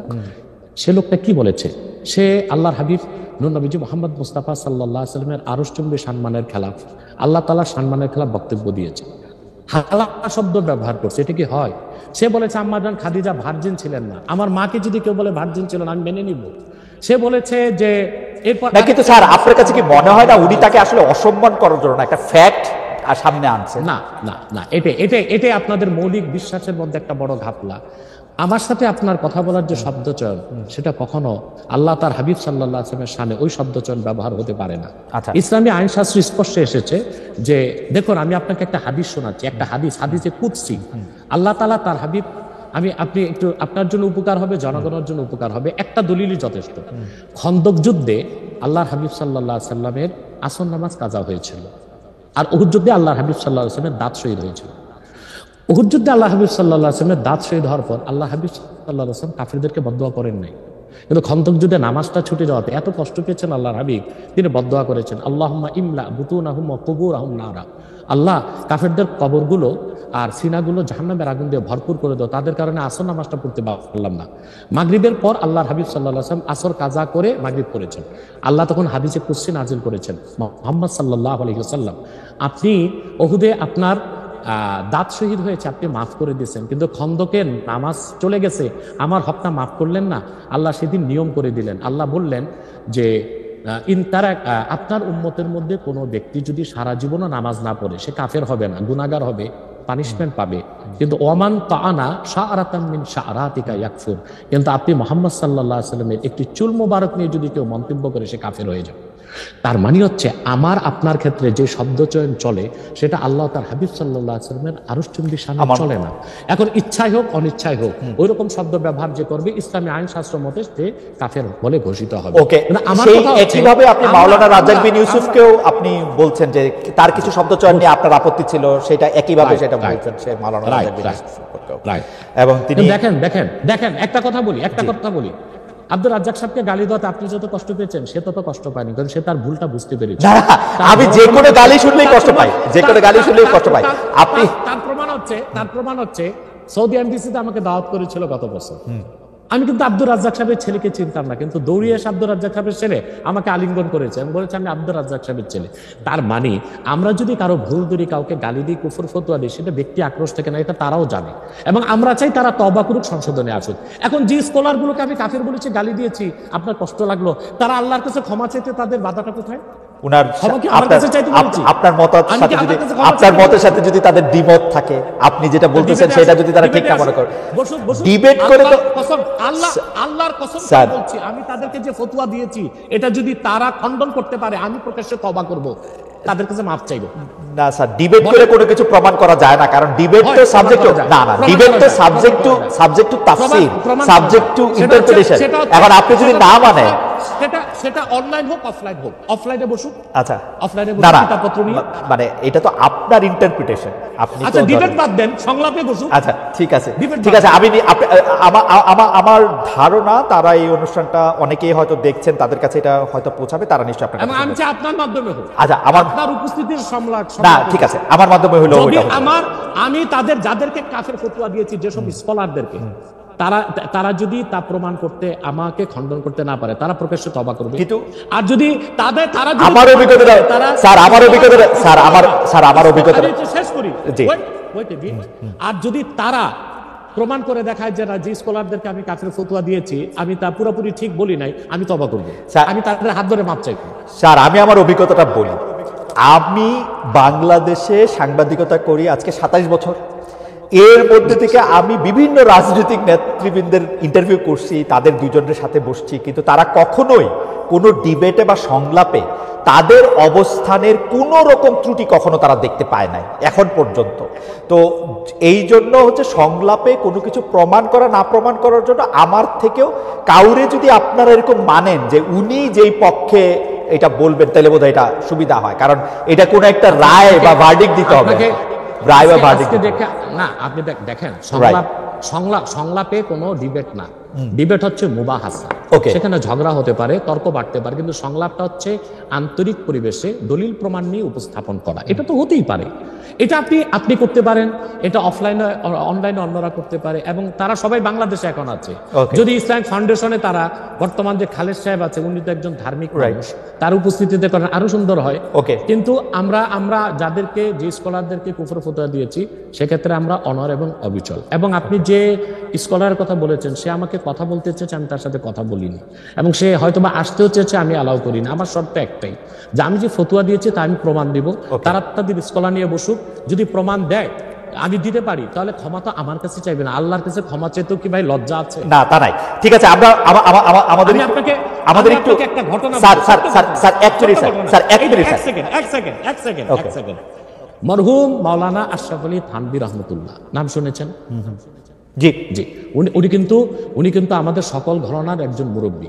সে লোকটা কি বলেছে? সে আল্লাহর হাবিব নূর নবীজি মুহাম্মদ মুস্তাফা সাল্লাল্লাহু আলাইহি সাল্লামের আরশচুম্বী সম্মানের খেলাফ, আল্লাহ তাআলার সম্মানের খেলাফ বক্তব্য দিয়েছে, হালালা শব্দ ব্যবহার করছে। এটা কি হয়? সে বলেছে আম্মা জান খাদিজা ভার্জিন ছিলেন না, আমার মাকে যদি কেউ বলে ভার্জিন ছিলেন আমি মেনে নিব। সে বলেছে যে এরপর
কিন্তু স্যার আপনার কাছে কি মনে হয় না উনি তাকে আসলে অসম্মান করার জন্য একটা ফ্যাক্ট আর সামনে আনছে?
না না না, এটাই আপনাদের মৌলিক বিশ্বাসের মধ্যে একটা বড় ঘাপলা। আমার সাথে আপনার কথা বলার যে শব্দচয়ন, সেটা কখনো আল্লাহ তার হাবিব সাল্লাল্লাহু আলাইহি ওয়াসাল্লামের শানে ওই শব্দচয়ন ব্যবহার হতে পারে না। ইসলামী আইনশাস্ত্র স্পষ্ট এসেছে যে, দেখুন আমি আপনাকে একটা হাদিস শোনাচ্ছি, একটা হাদিসে কুদসি। আল্লাহ তাআলা তার হাবিব, আপনি একটু আপনার জন্য উপকার হবে, জনগণের জন্য উপকার হবে, একটা দলিলই যথেষ্ট। খন্দক যুদ্ধে আল্লাহর হাবিব সাল্লাল্লাহু আলাইহি ওয়াসাল্লামের আসর নামাজ কাজা হয়েছিল, আর উহুদ যুদ্ধে আল্লাহর হাবিব সাল্লাল্লাহু আলাইহি ওয়াসাল্লামের দাঁত শহীদ হয়েছিল। উহুদ যুদ্ধে আল্লাহ হাবিব সাল্লাল্লাহু আলাইহি ওয়াসাল্লামের দাঁত শহীদ হওয়ার পর আল্লাহ হাবিব সাল্লাল্লাহু আলাইহি ওয়াসাল্লাম কাফিরদেরকে বদদুয়া করেন নাই, কিন্তু খন্দক যুদ্ধে নামাজটা ছুটে যাওয়াতে এত কষ্ট পেয়েছেন আল্লাহর হাবিব, তিনি বদদুয়া করেছেন আল্লাহুম্মা ইমলা বুতুনাহুম ওয়া কুবুরাহুম নারা, আল্লাহ কাফেরদের কবরগুলো আর সিনাগুলো জাহান্নামের আগুন দিয়ে ভরপুর করে দাও, তাদের কারণে আসর নামাজটা পড়তে পারলাম না। মাগরিবের পর আল্লাহর হাবিব সাল্লাল্লাহু আলাইহি ওয়াসাল্লাম আসর কাজা করে মাগরিব পড়েছেন। আল্লাহ তখন হাদিসে কুদসি নাজিল করেছেন, মুহাম্মদ সাল্লাল্লাহু আলাইহি ওয়াসাল্লাম আপনি উহুদে আপনার দাঁত শহীদ হয়েছে, আপনি মাফ করে দিয়েছেন, কিন্তু খন্দকের নামাজ চলে গেছে, আমার হকটা মাফ করলেন না। আল্লাহ সেদিন নিয়ম করে দিলেন, আল্লাহ বললেন যে আপনার উম্মতের মধ্যে কোনো ব্যক্তি যদি সারা জীবনও নামাজ না পড়ে সে কাফের হবে না, গুনাহগার হবে, পানিশমেন্ট পাবে, কিন্তু ওমান তাআনা শাআরাতাম মিন শাআরাতিকা ইয়াকফুর, কিন্তু আপনি মুহাম্মদ সাল্লাল্লাহু আলাইহি ওয়াসাল্লামের একটি চুল মোবারক নিয়ে যদি কেউ মন্তব্য করে সে কাফের হয়ে যাবে। তার মানে হচ্ছে আমার আপনার ক্ষেত্রে যে শব্দচয়ন চলে সেটা আল্লাহ তার হাবিব সাল্লাল্লাহু আলাইহি ওয়াসাল্লামের আরশচুম্বী শানে চলে না। এখন ইচ্ছাই হোক অনিচ্ছাই হোক ওই রকম শব্দ ব্যবহার যে করবে ইসলামী আইন শাস্ত্র মতে সে কাফের বলে ঘোষিত হবে।
ওকে, সেই একইভাবে আপনি মাওলানা রাজ্জাক বিন ইউসুফকেও আপনি বলছেন যে তার কিছু শব্দচয়ন নিয়ে আপনার আপত্তি ছিল, সেটা একইভাবে সেটা বলছেন সে মাওলানা রাজ্জাক বিন ইউসুফ। এবং তিনি
দেখেন একটা কথা বলি, আব্দুর রাজ্জাক সাহেবকে গালি দেওয়াতে আপনি যত কষ্ট পেয়েছেন সে তত কষ্ট পায়নি, কারণ সে তার ভুলটা বুঝতে পেরেছে।
আমি যে কোনো গালি শুনলেই কষ্ট পাই, আপনি
তার প্রমাণ হচ্ছে সৌদি এমবিসিতে আমাকে দাওয়াত করেছিল গত বছর। আমি কিন্তু আব্দুর রাজ্জাক সাহেবের ছেলেকে চিনতাম না, কিন্তু দৌড়িয়ে এসে আব্দুর রাজ্জাক সাহেবের ছেলে আমাকে আলিঙ্গন করেছে এবং বলেছে আমি আব্দুর রাজ্জাক সাহেবের ছেলে। তার মানে আমরা যদি কারো ভুল ধরি, কাউকে গালি দিই, কুফর ফতোয়া দিই, সেটা ব্যক্তি আক্রোশ থেকে না, এটা তারাও জানে এবং আমরা চাই তারা তওবা করুক, সংশোধনে আসুক। এখন যে স্কলার গুলোকে আমি কাফির বলেছি, গালি দিয়েছি, আপনার কষ্ট লাগলো, তারা আল্লাহর কাছে ক্ষমা চাইতে তাদের বাধাটা কোথায়?
আপনার মতের সাথে যদি তাদের দ্বিমত থাকে, আপনি যেটা বলতেছেন সেটা যদি তারা ঠিক না মনে করে ডিবেট করে, তো
আল্লাহর কসম বলছি আমি তাদেরকে যে ফতোয়া দিয়েছি এটা যদি তারা খণ্ডন করতে পারে আমি প্রকাশ্যে তওবা করব, তাদের কাছে মাফ চাইবো।
না স্যার, ডিবেট করে কোনো কিছু প্রমাণ করা যায় না, কারণ ডিবেট তো সাবজেক্ট ডিবেট তো subject to Tafsir, subject to interpretation. এখন আপনি যদি না মানে
সেটা অনলাইন হোক অফলাইনে বসুক,
আচ্ছা
অফলাইনে
না
কিতাবপত্র নিয়ে,
মানে এটা তো আপনার ইন্টারপ্রিটেশন, আপনি
আচ্ছা ডিবেট বাদ দেন, সংলাপে বসুক।
আচ্ছা ঠিক আছে, আমি আমার ধারণা তারা এই অনুষ্ঠানটা অনেকেই হয়তো দেখছেন, তাদের কাছে এটা হয়তো পৌঁছাবে, তারা নিশ্চয়ই
আপনার মাধ্যমে হোক,
আচ্ছা
আপনার উপস্থিতির
না ঠিক আছে, আমার মাধ্যমে হলো
আমি তাদের যাদেরকে কাফের ফতোয়া দিয়েছি, যেসব স্কলারদেরকে, তারা যদি তা প্রমাণ করতে আমাকে খণ্ডন করতে না পারে, তারা প্রকাশ্যে তওবা করবে। কিন্তু আর যদি আমার অভিজ্ঞতা
শেষ করি,
আর যদি তারা প্রমাণ করে দেখায় যে যে স্কলারদেরকে আমি কাফের ফতোয়া দিয়েছি আমি তা পুরোপুরি ঠিক বলি নাই, আমি তওবা করব, আমি তাদের হাত ধরে মাপ চাইব।
স্যার আমি আমার অভিজ্ঞতাটা বলি। আমি বাংলাদেশে সাংবাদিকতা করি আজকে 27 বছর। এর মধ্যে থেকে আমি বিভিন্ন রাজনৈতিক নেতৃবৃন্দের ইন্টারভিউ করছি, তাদের দুজনের সাথে বসছি, কিন্তু তারা কখনোই কোনো ডিবেটে বা সংলাপে তাদের অবস্থানের কোনো রকম ত্রুটি কখনো তারা দেখতে পায় নাই এখন পর্যন্ত। তো এই জন্য হচ্ছে সংলাপে কোনো কিছু প্রমাণ করা না প্রমাণ করার জন্য আমার থেকেও কাউরে যদি আপনারা এরকম মানেন যে উনি যেই পক্ষে এটা বলবেন, তাহলে বোধহয় এটা সুবিধা হয়, কারণ এটা কোনো একটা রায় বা ভার্ডিক্ট দিতে হবে, রায় বা ভার্ডিক্ট
দেখে না। আপনি দেখেন সংলাপে কোনো ডিবেট না, ডিবেট হচ্ছে মুবাহাসা। সেখানে ঝগড়া হতে পারে, তর্ক বাড়তে পারে, কিন্তু সংলাপটা হচ্ছে আন্তরিক পরিবেশে দলিল প্রমাণ নিয়ে উপস্থাপন করা। এটা তো হতেই পারে, এটা আপনি করতে পারেন, এটা অফলাইনে অনলাইনে অন্যরা করতে পারে, এবং তারা সবাই বাংলাদেশে এখন আছে। যদি ইসলামিক ফাউন্ডেশনে তারা বর্তমান যে খালেদ সাহেব আছে, উনি তো একজন ধার্মিক মানুষ, তার উপস্থিতিতে করেন আরো সুন্দর হয়। কিন্তু আমরা যাদেরকে, যে স্কলারদেরকে কুফর ফতোয়া দিয়েছি, সেক্ষেত্রে আমরা অনর এবং অবিচল। এবং আপনি যে স্কলারের কথা বলেছেন, সে আমাকে কথা বলতে চেয়েছে, আমি তার সাথে কথা বলিনি, এবং সে হয়তো বা আসতেও চেয়েছে, আমি অ্যালাউ করি না। আমার শর্ত একটাই, যে আমি যে ফতোয়া দিয়েছি তা আমি প্রমাণ দিব। তারা তাদের স্কলার নিয়ে বসুক, যদি প্রমাণ দেয় আমি দিতে পারি, তাহলে ক্ষমা তো আমার কাছে চাইবে না, আল্লাহর কাছে ক্ষমা চাইতেও কি ভাই লজ্জা আছে?
না, তা নাই। ঠিক আছে, আমরা আমাদের একটু
একটা ঘটনা মরহুম মাওলানা আশরাফ আলী থানভী রহমতুল্লাহ নাম শুনেছেন?
জি
জি, উনি কিন্তু আমাদের সকল ঘরানার একজন মুরব্বী।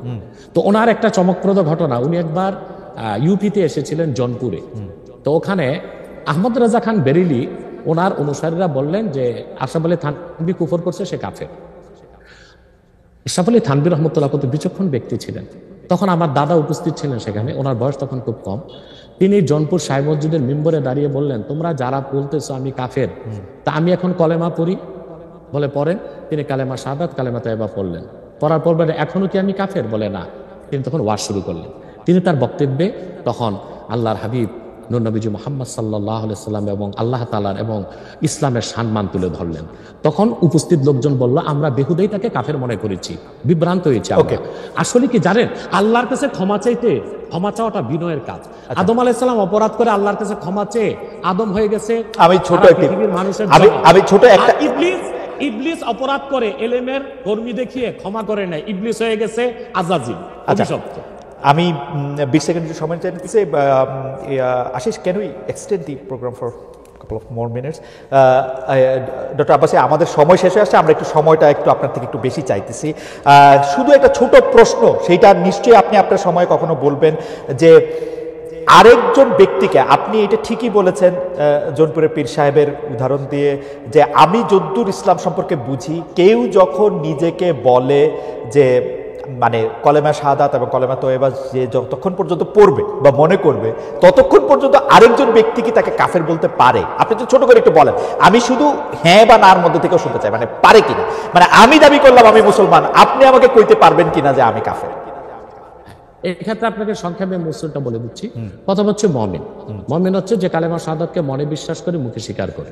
তো ওনার একটা চমকপ্রদ ঘটনা, উনি একবার ইউপিতে এসেছিলেন জনপুরে। তো ওখানে আহমদ রাজা খান বেরেলি, ওনার অনুসারীরা বললেন যে আশরাফ আলী থানভী কুফর করছে, সে কাফের। আশরাফ আলী থানভী রহমতুল্লাহ কত বিচক্ষণ ব্যক্তি ছিলেন। তখন আমার দাদা উপস্থিত ছিলেন সেখানে, ওনার বয়স তখন খুব কম। তিনি জনপুর সাই মসজিদের মিম্বরে দাঁড়িয়ে বললেন, তোমরা যারা বলতেছো আমি কাফের, তা আমি এখন কলেমা পড়ি? বলে পড়েন। তিনি কালেমা শাহাদাত, কালেমা তাইবা পড়লেন। পড়ার পর বলে এখনো কি আমি কাফের? বলে না। তিনি তখন ওয়াজ শুরু করলেন। তিনি তার বক্তব্যে তখন আল্লাহর হাবিব নূর নবীজি মুহাম্মদ সাল্লাল্লাহু আলাইহি সাল্লাম এবং আল্লাহ তাআলার এবং ইসলামের সম্মান তুলে ধরলেন। তখন উপস্থিত লোকজন বলল, আমরা বেহুদাই তাকে কাফের মনে করেছি, বিভ্রান্ত হয়েছে। আসলে কি জানেন, আল্লাহর কাছে ক্ষমা চাইতে, ক্ষমা চাওয়াটা বিনয়ের কাজ। আদম আলাইহিস সালাম অপরাধ করে আল্লাহর কাছে ক্ষমা চেয়ে আদম হয়ে গেছে
আমি ছোট একটা
ইবলিস অপরাধ করে এলেমের কর্মী দেখিয়ে ক্ষমা করে নাই, ইবলিস হয়ে গেছে আজাজিল, অভিশপ্ত।
আমি 20 সেকেন্ড সময় চাইতেছি। Ashis, can we extend the programme for couple of more minutes? Doctor Abbasi, আমাদের সময় শেষ হয়ে আসছে, আমরা একটু সময়টা একটু আপনার থেকে একটু বেশি চাইতেছি। শুধু একটা ছোট প্রশ্ন, সেইটা নিশ্চয়ই আপনি আপনার সময় কখনো বলবেন, যে আরেকজন ব্যক্তিকে, আপনি এটা ঠিকই বলেছেন জৌনপুরের পীর সাহেবের উদাহরণ দিয়ে, যে আমি যদ্দূর ইসলাম সম্পর্কে বুঝি, কেউ যখন নিজেকে বলে যে মানে কলেমা শাহাদাত এবং কলেমা তয়বা যে যতক্ষণ পর্যন্ত পড়বে বা মনে করবে, ততক্ষণ পর্যন্ত আরেকজন ব্যক্তি কি তাকে কাফের বলতে পারে? আপনি তো ছোট করে একটু বলেন, আমি শুধু হ্যাঁ বা নার মধ্যে থেকেও শুনতে চাই, মানে পারে কিনা। মানে আমি দাবি করলাম আমি মুসলমান, আপনি আমাকে কইতে পারবেন কিনা যে আমি কাফের?
এক্ষেত্রে আপনাকে সংক্ষেপে মুসলটা বলে দিচ্ছি। প্রথম হচ্ছে মুমিন। মুমিন হচ্ছে যে কালেমা শাহাদাতকে মনে বিশ্বাস করে, মুখে স্বীকার করে।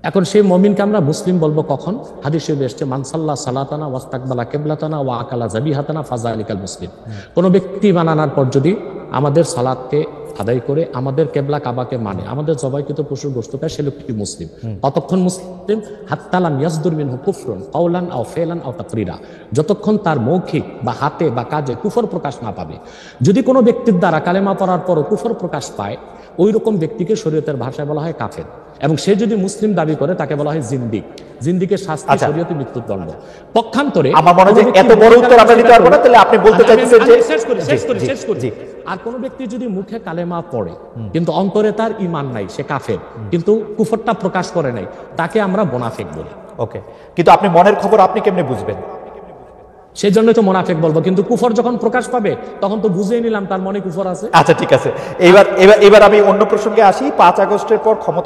এখন সেই মুমিনকে আমরা মুসলিম বলবো কখন? হাদিস শরীফে এসেছে, মান সাল্লা সালাতানা ওয়াস্তাকবালা কিবলাতানা ওয়া আকালা যাবিহাতানা ফাযালিকাল মুসলিম। কোন ব্যক্তি ঈমান আনার পর যদি আমাদের সালাতকে আদায় করে, আমাদের কেবলা কাবাকে মানে, আমাদের জবাইকৃত পশুর গোশত খায়, সে লোকটি মুসলিম। কতক্ষণ মুসলিম? হাত্তা লাম ইয়াসদুর মিনহু কুফরুন কাওলান আও ফিলান আও তাকরিরা, যতক্ষণ তার মৌখিক বা হাতে বা কাজে কুফর প্রকাশ না পাবে। যদি কোনো ব্যক্তির দ্বারা কালেমা পড়ার পরও কুফর প্রকাশ পায়, ওই রকম ব্যক্তিকে শরীয়তের ভাষায় বলা হয় কাফের। এবং সে যদি মুসলিম দাবি করে, তাকে বলা হয় জিন্দিক। জিন্দিকের শাস্তি শরীয়তে মৃত্যুদণ্ড। পক্ষান্তরে
আমার মনে হয় এত বড় উত্তর আমরা দিতে পারবো না, তাহলে আপনি বলতে চাইছেন যে
শেষ করি। আর কোন ব্যক্তি যদি মুখে কালেমা পড়ে কিন্তু অন্তরে তার ঈমান নাই, সে কাফের, কিন্তু কুফরটা প্রকাশ করে নাই, তাকে আমরা মুনাফিক বলি।
ওকে, কিন্তু আপনি মনের খবর আপনি কেমনে বুঝবেন?
সেই জন্যই তো মুনাফিক বলবো, কিন্তু কুফর যখন প্রকাশ পাবে তখন তো বুঝেই নিলাম তার মনে কুফর আছে।
আচ্ছা, ঠিক আছে। এবার আমি অন্য প্রসঙ্গে আসি। 5 আগস্টের পর ক্ষমতা